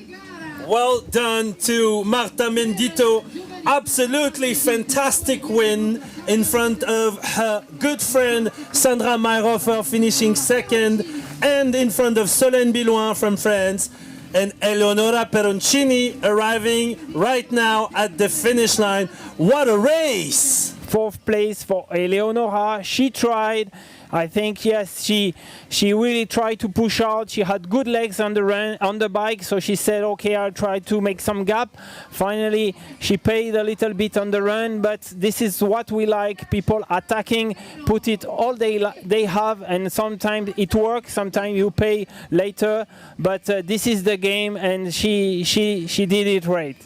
Well done to Marta Mendito. Absolutely fantastic win in front of her good friend Sandra Mayrofer, finishing 2nd, and in front of Solène Billoin from France, and Eleonora Peroncini arriving right now at the finish line. What a race! 4th place for Eleonora. She tried. I think, yes, she really tried to push out. She had good legs on the run, on the bike, so she said, okay, I'll try to make some gap. Finally, she paid a little bit on the run, but this is what we like, people attacking, put it all they have, and sometimes it works, sometimes you pay later, but this is the game, and she did it right.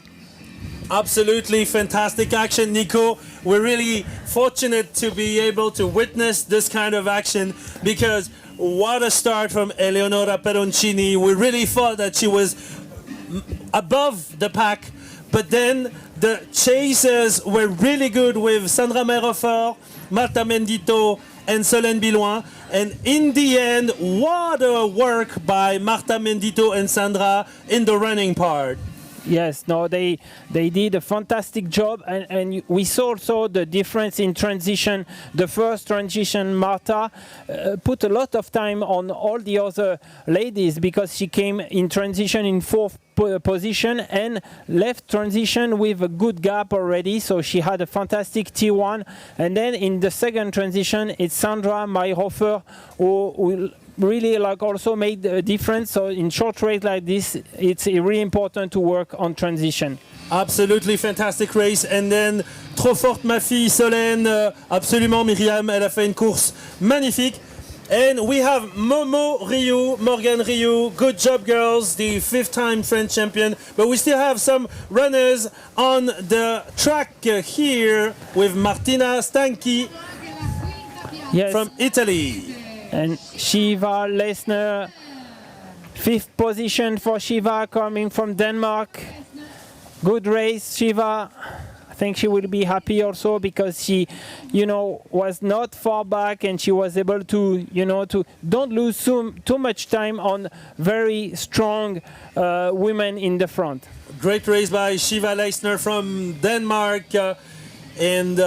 Absolutely fantastic action, Nico. We're really fortunate to be able to witness this kind of action, because what a start from Eleonora Peroncini. We really thought that she was above the pack, but then the chasers were really good with Sandra Mayrofer, Marta Mendito and Solène Billoin. And in the end, what a work by Marta Mendito and Sandra in the running part. Yes, no, they did a fantastic job, and we saw also the difference in transition. The first transition, Marta put a lot of time on all the other ladies, because she came in transition in 4th position and left transition with a good gap already, so she had a fantastic T1. And then in the second transition, it's Sandra Mayrofer who really also made a difference. So in short race like this, it's really important to work on transition. Absolutely fantastic race. And then, trop forte ma fille Solène, absolument Myriam, elle a fait une course magnifique. And we have Momo Rioux, Morgan Rioux. Good job, girls, the 5th-time French champion. But we still have some runners on the track here with Martina Stanchi from Italy. And Shiva Lesner, 5th position for Shiva, coming from Denmark. Good race, Shiva. I think she will be happy also because she, was not far back and she was able to, to don't lose too much time on very strong women in the front. Great race by Shiva Leisner from Denmark. And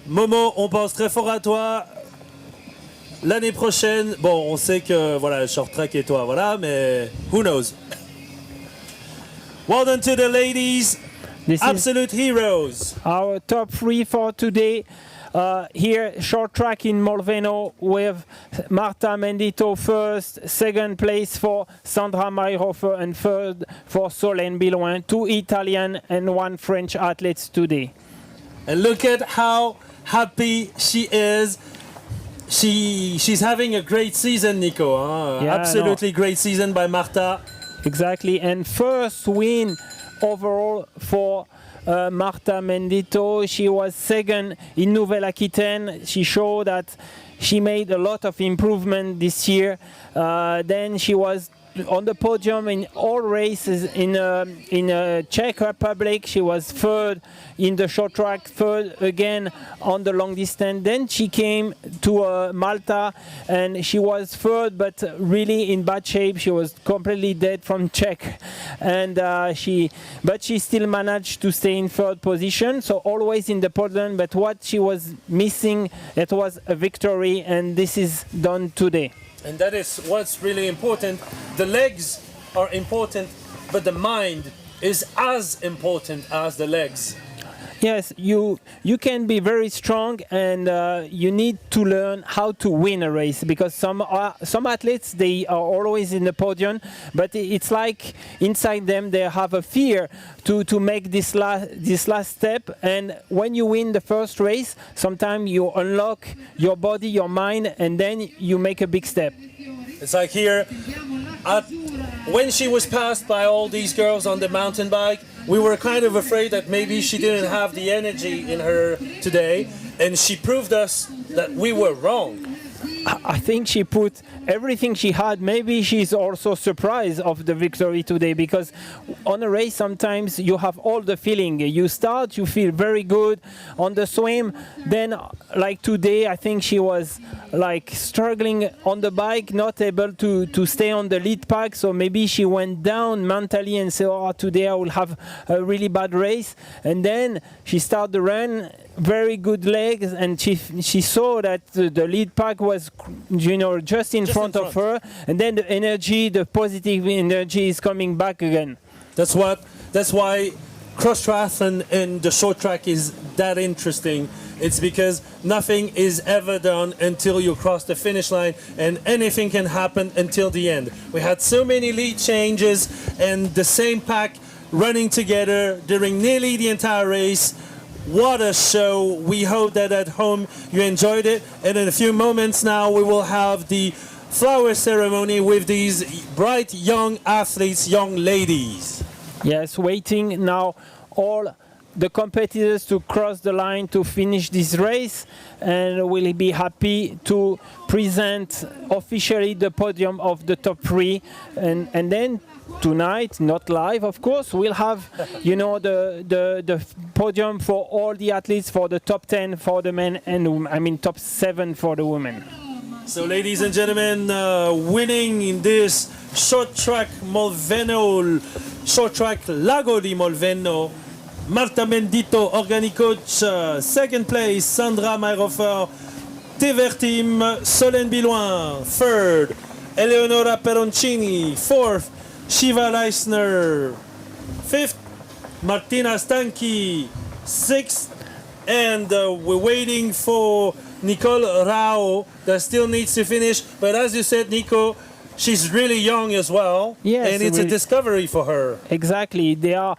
Momo, on pense très fort à toi. L'année prochaine, bon, on sait que voilà, short track et toi, voilà, mais who knows? Well done to the ladies, This absolute heroes. Our top 3 for today. Here, short track in Molveno with Marta Mendito first, second place for Sandra Mayhofer, and third for Solène Bilouin. 2 Italian and 1 French athletes today. And look at how happy she is. She's having a great season, Nico. Huh? Yeah, Absolutely great season by Marta. Exactly, and first win overall for Marta Mendito. She was second in Nouvelle-Aquitaine. She showed that she made a lot of improvement this year. Then she was on the podium in all races in Czech Republic. She was third in the short track, third again on the long distance. Then she came to Malta and she was third, but really in bad shape. She was completely dead from Czech, and she still managed to stay in third position. So always in the podium. But what she was missing, it was a victory, and this is done today. And that is what's really important. The legs are important, but the mind is as important as the legs. Yes, you can be very strong, and you need to learn how to win a race, because some athletes, they are always in the podium, but it's like inside them they have a fear to make this last step. And when you win the first race, sometimes you unlock your body, your mind, and then you make a big step. It's like here, when she was passed by all these girls on the mountain bike, we were kind of afraid that maybe she didn't have the energy in her today, and she proved us that we were wrong. I think she put everything she had. Maybe she's also surprised of the victory today, because on a race sometimes you have all the feeling. You start, you feel very good on the swim, then like today I think she was like struggling on the bike, not able to stay on the lead pack, so maybe she went down mentally and said, oh, today I will have a really bad race. And then she started the run, very good legs, and she saw that the lead pack was, just in front of her, and then the energy, the positive energy is coming back again. That's why cross triathlon and the short track is that interesting. It's because nothing is ever done until you cross the finish line, and anything can happen until the end. We had so many lead changes and the same pack running together during nearly the entire race. What a show. We hope that at home you enjoyed it. And in a few moments now we will have the flower ceremony with these bright young athletes, young ladies. Yes, waiting now all the competitors to cross the line to finish this race, and we'll be happy to present officially the podium of the top 3, and then tonight, not live of course, we'll have the podium for all the athletes, for the top 10 for the men, and top 7 for the women. So ladies and gentlemen, winning in this short track Molveno, short track Lago di Molveno, Marta Mendito, organic coach, second place Sandra Mayhofer, TV team Solène Bilouin, third Eleonora Peroncini, fourth Shiva Leisner, fifth Martina Stanchi, sixth, and we're waiting for Nicole Rao that still needs to finish, but as you said, Nico, she's really young as well. Yes, and it's a discovery for her. Exactly, they are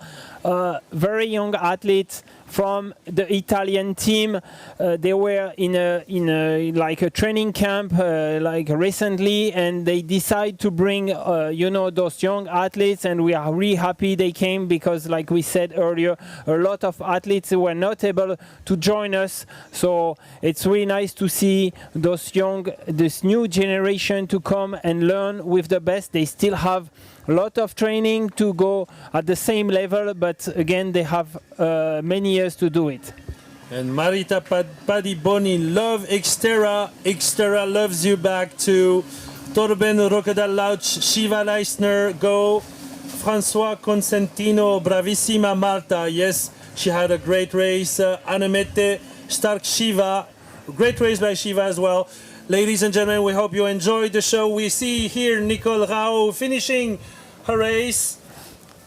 very young athletes from the Italian team. They were in a training camp recently, and they decide to bring those young athletes, and we are really happy they came, because like we said earlier, a lot of athletes were not able to join us, so it's really nice to see this new generation to come and learn with the best. They still have a lot of training to go at the same level, but again, they have many years to do it. And Marita Paddy Boni love XTERRA. XTERRA loves you back to Torben Rockedal-Lauch, Shiva Leisner, go. François Consentino, bravissima Marta. Yes, she had a great race. Annemette Stark Shiva, great race by Shiva as well. Ladies and gentlemen, we hope you enjoyed the show. We see here Nicole Rao finishing her race.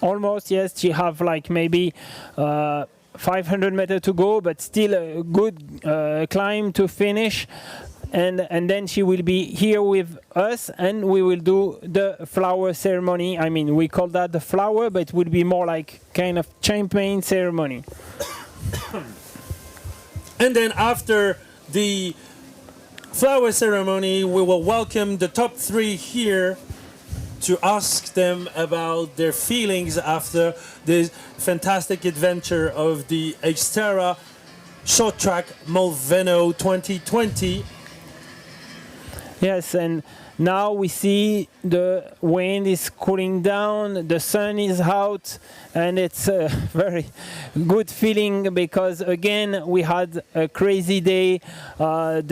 Almost, yes. She have like maybe 500 meters to go, but still a good climb to finish. And then she will be here with us, and we will do the flower ceremony. I mean, we call that the flower, but it will be more like kind of champagne ceremony. And then after the flower ceremony, we will welcome the top 3 here to ask them about their feelings after this fantastic adventure of the XTERRA short track Molveno 2020. Yes, and now we see the wind is cooling down, the sun is out, and it's a very good feeling because again we had a crazy day. For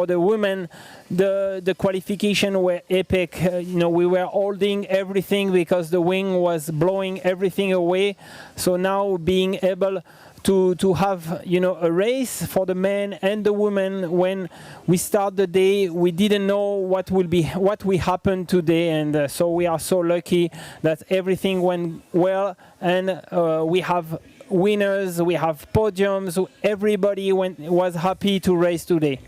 the women, the qualification were epic. We were holding everything because the wind was blowing everything away. So now being able to have a race for the men and the women. When we start the day, we didn't know what will happen today, and so we are so lucky that everything went well, and we have winners, we have podiums. Everybody was happy to race today.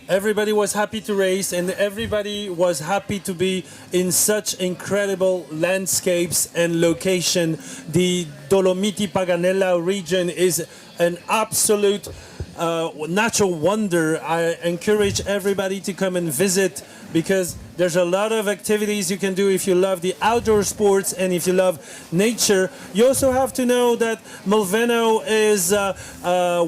Everybody was happy to race, and everybody was happy to be in such incredible landscapes and location. The Dolomiti Paganella region is an absolute natural wonder. I encourage everybody to come and visit because there's a lot of activities you can do if you love the outdoor sports and if you love nature. You also have to know that Molveno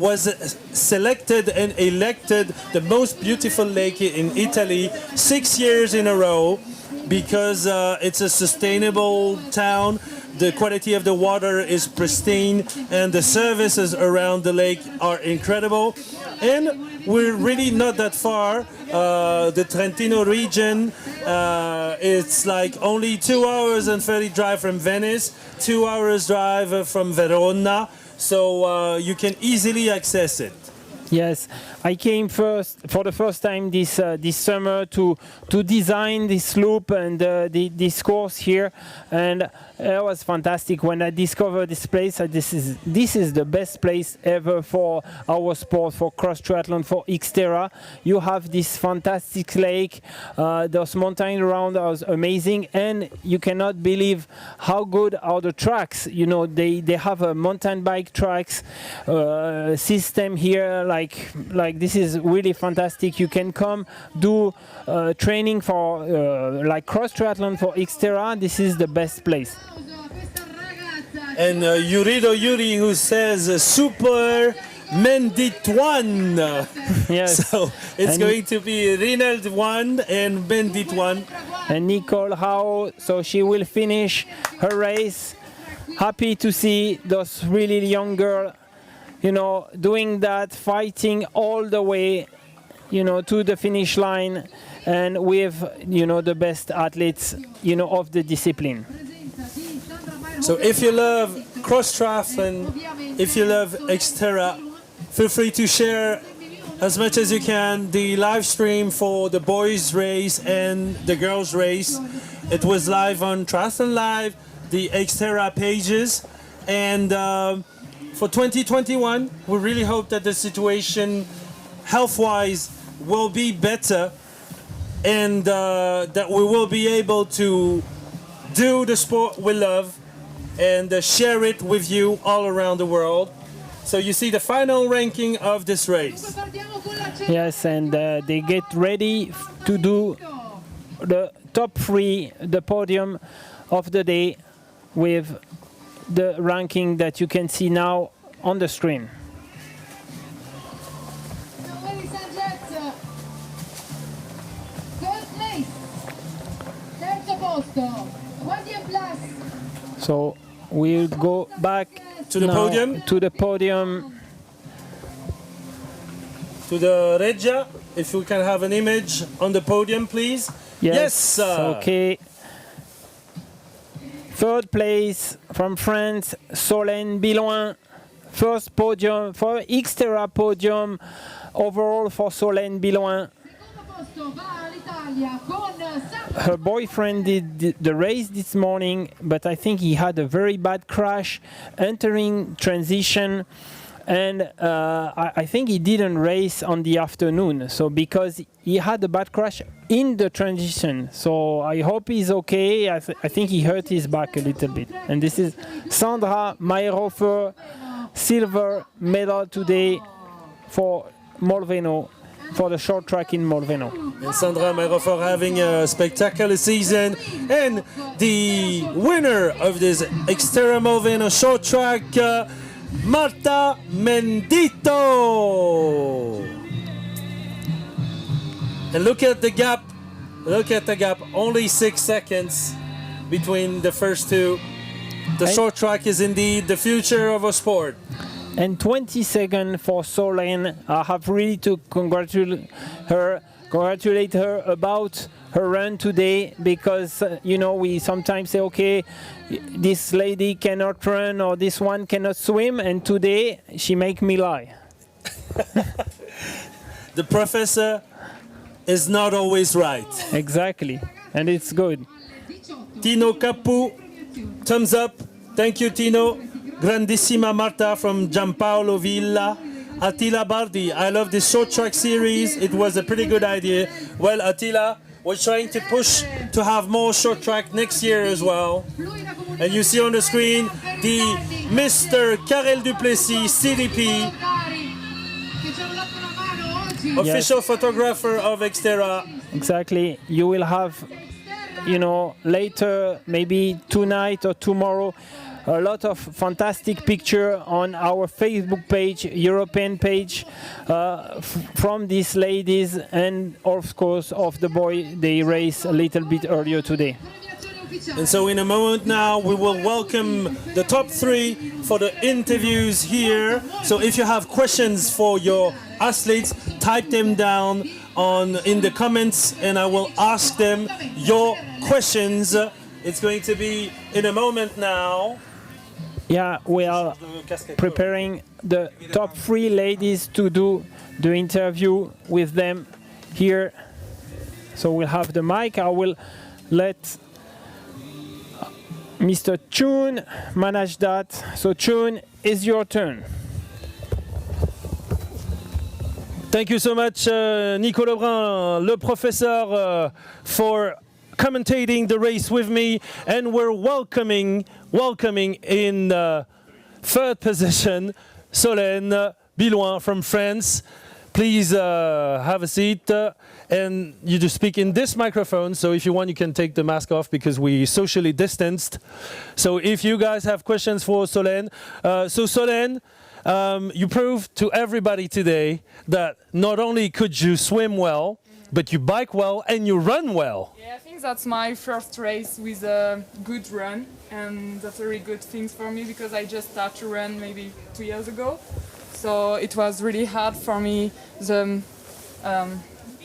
was selected and elected the most beautiful lake in Italy 6 years in a row because it's a sustainable town. The quality of the water is pristine and the services around the lake are incredible. And we're really not that far. The Trentino region, it's like only 2 hours and 30 drive from Venice, 2 hours drive from Verona, so you can easily access it. Yes, I came for the first time this summer to design this loop and this course here, and it was fantastic when I discovered this place. This is the best place ever for our sport, for cross triathlon, for XTERRA. You have this fantastic lake, those mountains around are amazing, and you cannot believe how good are the tracks. They have a mountain bike tracks system here. Like this is really fantastic. You can come do training for like cross triathlon for XTERRA. This is the best place. And Yuri who says super Mendit 1. Yes. So it's going to be Rinald 1 and Mendit 1. And Nicole Howe, so she will finish her race. Happy to see those really young girls doing that, fighting all the way, to the finish line, and with, the best athletes, of the discipline. So if you love cross triathlon, if you love XTERRA, feel free to share as much as you can the live stream for the boys race and the girls race. It was live on Triathlon Live, the XTERRA pages, and for 2021, we really hope that the situation health-wise will be better and that we will be able to do the sport we love and share it with you all around the world. So you see the final ranking of this race. Yes, and they get ready to do the top 3, the podium of the day, with the ranking that you can see now on the screen. Ladies and gents, third place, terzo posto, So we'll go back To the now podium? To the podium. To the Regia, if we can have an image on the podium, please. Yes. Okay. Third place from France, Solène Biloin. First podium for XTERRA podium overall for Solène Biloin. Her boyfriend did the race this morning, but I think he had a very bad crash entering transition, and I think he didn't race on the afternoon. So because he had a bad crash in the transition, so I hope he's okay. I think he hurt his back a little bit. And this is Sandra Mayerhofer, silver medal today for Molveno, for the short track in Molveno. And Sandra Mayerhofer having a spectacular season. And the winner of this XTERRA Molveno short track, Marta Mendito. And look at the gap. Look at the gap. Only 6 seconds between the first two. The short track is indeed the future of our sport. And 20 seconds for Solène. I have really to congratulate her about her run today, because you know, we sometimes say, okay, this lady cannot run or this one cannot swim, and today she make me lie. The professor is not always right. Exactly, and it's good. Tino Capu, thumbs up. Thank you, Tino. Grandissima Marta from Giampaolo Villa. Attila Bardi, I love this short track series. It was a pretty good idea. Well, Attila, we're trying to push to have more short track next year as well. And you see on the screen the Mr. Karel Duplessis, CDP, official photographer of XTERRA. Exactly. You will have, you know, later, maybe tonight or tomorrow, a lot of fantastic picture on our Facebook page, European page, from these ladies, and of course of the boy they race a little bit earlier today. And so in a moment now we will welcome the top 3 for the interviews here. So if you have questions for your athletes, type them down in the comments and I will ask them your questions. It's going to be in a moment now. Yeah, we are preparing the top 3 ladies to do the interview with them here. So we'll have the mic. I will let Mr. Chun manage that. So Chun, it's your turn. Thank you so much, Nico Lebrun, le professeur, for commentating the race with me, and we're welcoming in third position Solène Biloin from France. Please have a seat, and you just speak in this microphone, so if you want you can take the mask off because we socially distanced. So if you guys have questions for Solène, Solène, you proved to everybody today that not only could you swim well, but you bike well and you run well. Yeah, I think that's my first race with a good run, and that's a really good thing for me because I just started to run maybe 2 years ago. So it was really hard for me the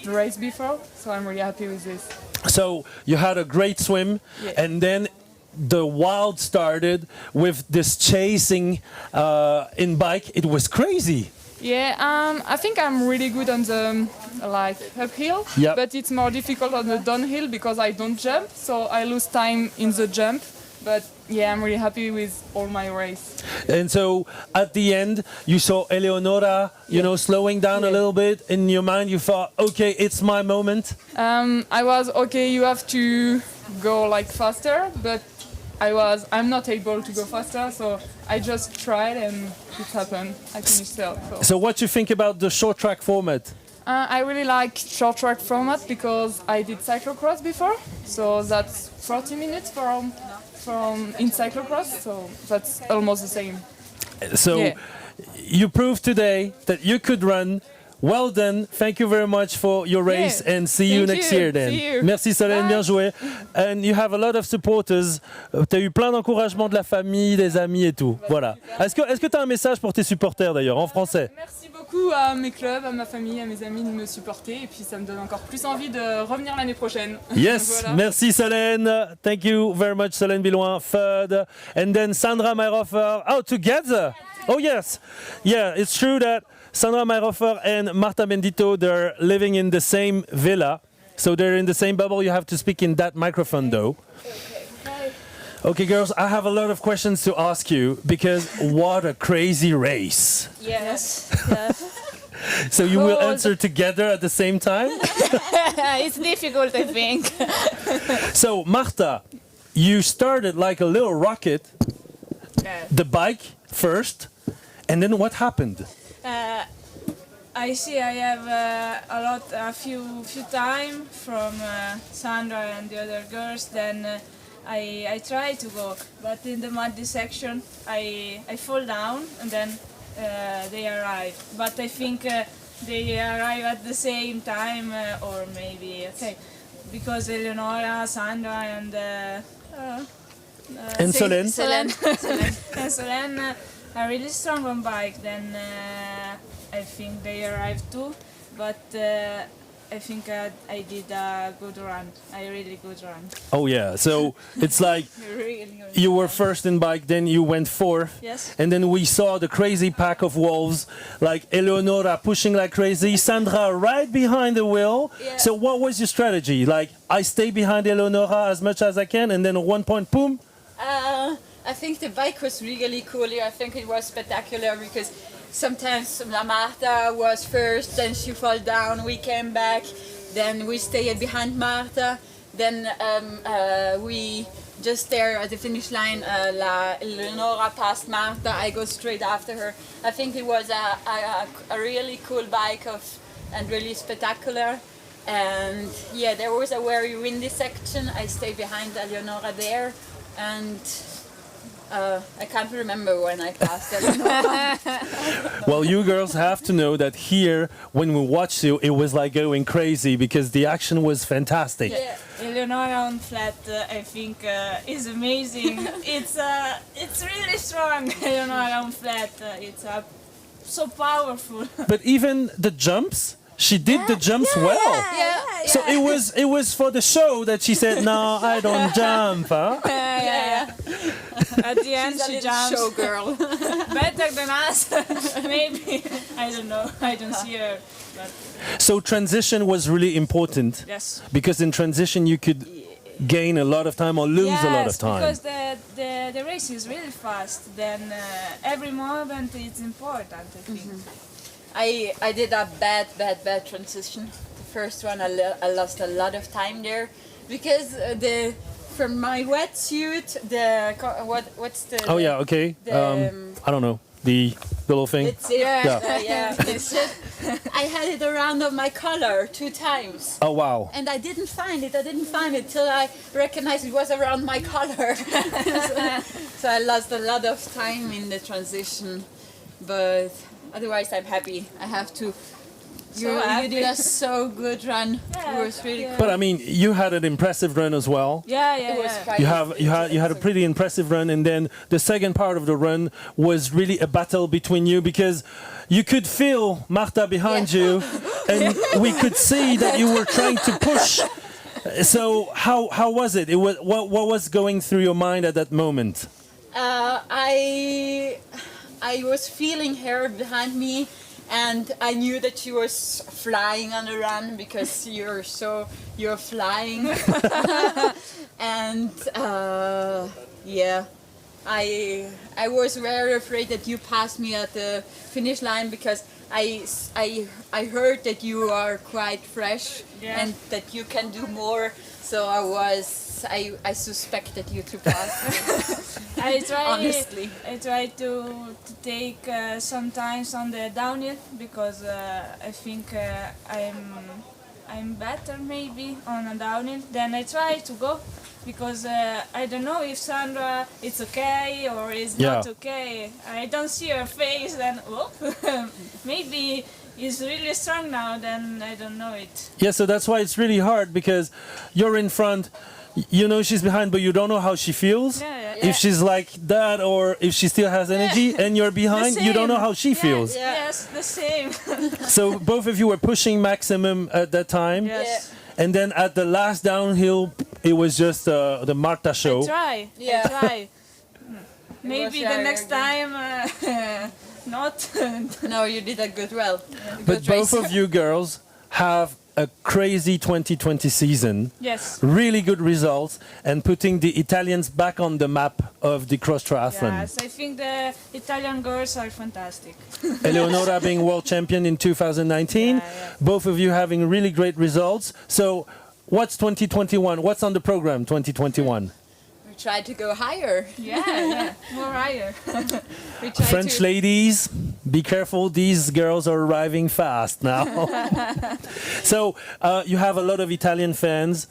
race before, so I'm really happy with this. So you had a great swim, yeah. And then the wild started with this chasing in bike. It was crazy. Yeah, I think I'm really good on the uphill, Yep. but it's more difficult on the downhill because I don't jump, so I lose time in the jump. But yeah, I'm really happy with all my race. And so at the end, you saw Eleonora, you know, slowing down a little bit. In your mind, you thought, okay, it's my moment. I was, okay, you have to go faster, but I'm not able to go faster, so I just tried and it happened. I finished third. So what do you think about the short track format? I really like short track format because I did cyclocross before, so that's 40 minutes from in cyclocross, so that's almost the same. So yeah. You proved today that you could run well done. Thank you very much for your race and see you Thank next you. year then. See you. Merci Solène, Bye. bien joué. And you have a lot of supporters. Tu as eu plein d'encouragement de la famille, des amis et tout. Voilà. Est-ce que tu as un message pour tes supporters d'ailleurs en français? Merci beaucoup à mes clubs, à ma famille, à mes amis de me supporter et puis ça me donne encore plus envie de revenir l'année prochaine. Yes, Voilà. merci Solène. Thank you very much, Solène Billoin, third. And then Sandra Mayhofer. Oh, together? Oh, yes. Yeah, it's true that Sandra Mayhofer and Marta Bendito, they're living in the same villa. So they're in the same bubble. You have to speak in that microphone, though. Okay, girls, I have a lot of questions to ask you because what a crazy race. Yes. So you will answer together at the same time? It's difficult, I think. So, Marta, you started like a little rocket, the bike first, and then what happened? I see I have a few time from Sandra and the other girls. Then I try to go, but in the muddy section I fall down and then they arrive. But I think they arrive at the same time, or maybe okay, because Eleonora, Sandra, and And Solène? and Solène are really strong on bike. Then I think they arrived too, but I think I did a good run. A really good run. Oh yeah, so it's like Really. you were first in bike, then you went fourth, Yes. and then we saw the crazy pack of wolves, like Eleonora pushing like crazy, Sandra right behind the wheel. Yeah. So what was your strategy? Like, I stay behind Eleonora as much as I can, and then at one point, boom. I think the bike was really cool here. I think it was spectacular because sometimes Marta was first, then she fell down, we came back, then we stayed behind Marta, then we just there at the finish line, Eleonora passed Marta, I go straight after her. I think it was a really cool bike and really spectacular. And yeah, there was a very windy section. I stayed behind Eleonora there, and I can't remember when I passed Eleonora. Well, you girls have to know that here, when we watched you, it was like going crazy because the action was fantastic. Yeah. Eleonora on flat, I think, is amazing. It's really strong. Eleonora on flat, it's so powerful. But even the jumps, she did the jumps well. Yeah. So it was for the show that she said, "No, I don't jump." Huh? At the end, She's a she little jumps showgirl. better than us. Maybe, I don't know. I don't see her. But So transition was really important yes. because in transition you could gain a lot of time or lose a lot of time. Because the race is really fast. Then every moment is important, I think. I did a bad transition. The first one I lost a lot of time there because from my wetsuit what's the Oh yeah, okay. I don't know, the little thing. it's it. Yeah. It's it. I had it around on my collar 2 times. Oh wow. And I didn't find it till I recognized it was around my collar. So I lost a lot of time in the transition, but otherwise I'm happy. I have to. You did a so good run. It was really cool. But I mean, you had an impressive run as well. Yeah, It was yeah. quite You had a pretty impressive run, and then the second part of the run was really a battle between you because you could feel Marta behind you, and we could see that you were trying to push. So how was it? What was going through your mind at that moment? I was feeling her behind me, and I knew that she was flying on the run because you're flying. And yeah, I was very afraid that you passed me at the finish line because I heard that you are quite fresh and that you can do more. So I suspected you to pass. Honestly. I try to take some times on the downhill because I think I'm better maybe on a downhill. Then I try to go, because I don't know if Sandra it's okay or is Yeah. not okay. I don't see her face, and maybe is really strong now. Then I don't know it. Yeah, so that's why it's really hard because you're in front, you know she's behind, but you don't know how she feels. Yeah. If she's like that or if she still has energy, and you're behind, you don't know how she feels. Yes, the same. So both of you were pushing maximum at that time. Yes. And then at the last downhill, it was just the Marta show. I Yeah. try. Maybe was the next time not. No, you did a good well. But both of you girls have a crazy 2020 season. Yes. Really good results and putting the Italians back on the map of the cross triathlon. Yes, I think the Italian girls are fantastic. Eleonora being world champion in 2019. Yeah. Both of you having really great results. So what's 2021? What's on the program 2021? We tried to go higher. Yeah, more higher. We tried French to... ladies, be careful. These girls are arriving fast now. So you have a lot of Italian fans.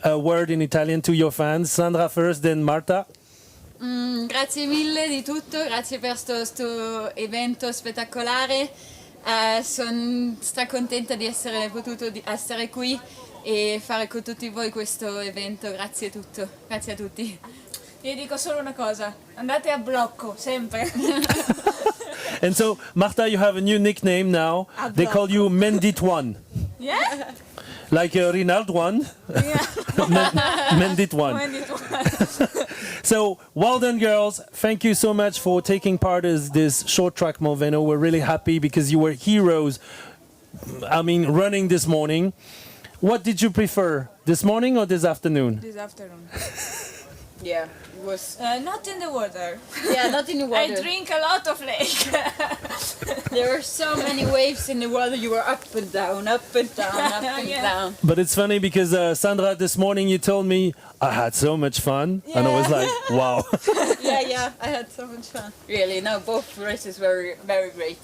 A word in Italian to your fans. Sandra first, then Marta. Grazie mille di tutto, grazie per questo evento spettacolare. Sono stracontenta di essere potuto essere qui e fare con tutti voi questo evento. Grazie tutto, grazie a tutti. Io dico solo una cosa, andate a blocco, sempre. And so, Marta, you have a new nickname now. They call you Mendit One. Yeah? Like Rinald One. Mendit One. When it was. So, well done, girls. Thank you so much for taking part in this short track Molveno. We're really happy because you were heroes. I mean, running this morning. What did you prefer, this morning or this afternoon? This afternoon. Yeah, it was... Not in the water. Yeah, not in the water. I drink a lot of lake. There were so many waves in the water. You were up and down, up and down, up and Yeah. down. But it's funny because Sandra, this morning you told me I had so much fun, and I was like, wow. Yeah, I had so much fun. Really, no, both races were very great.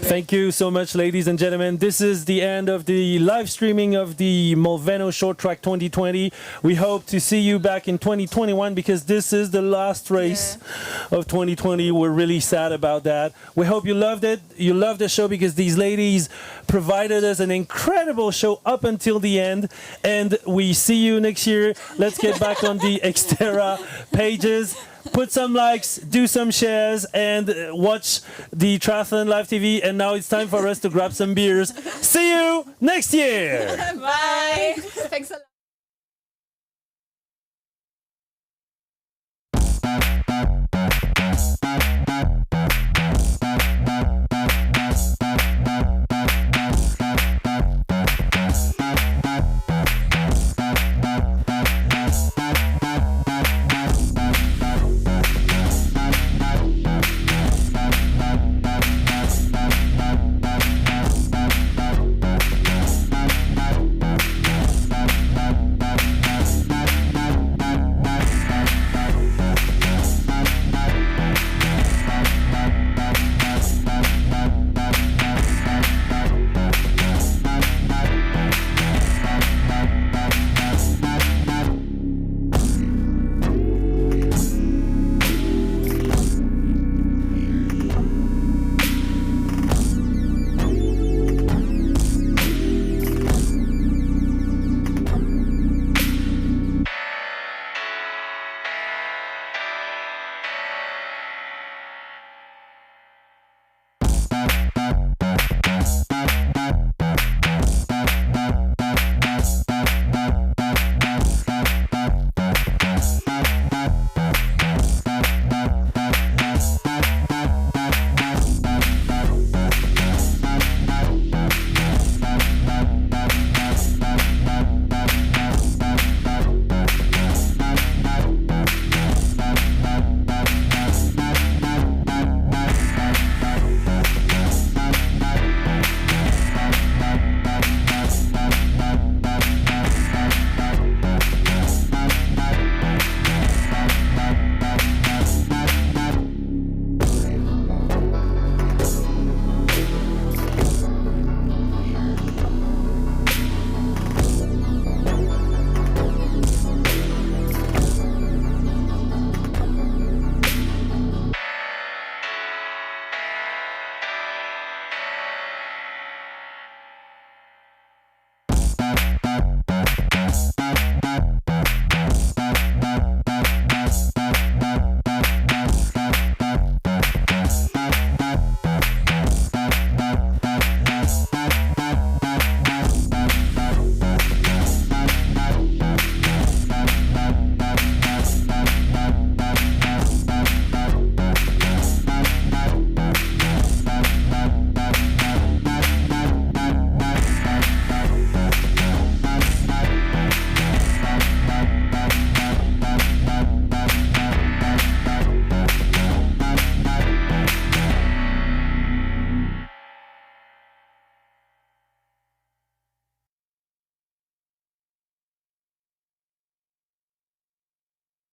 Thank you so much, ladies and gentlemen. This is the end of the live streaming of the Molveno Short Track 2020. We hope to see you back in 2021 because this is the last race of 2020. We're really sad about that. We hope you loved it. You loved the show because these ladies provided us an incredible show up until the end. And we see you next year. Let's get back on the XTERRA pages. Put some likes, do some shares, and watch the Triathlon Live TV. And now it's time for us to grab some beers. See you next year! Bye! Thanks a lot.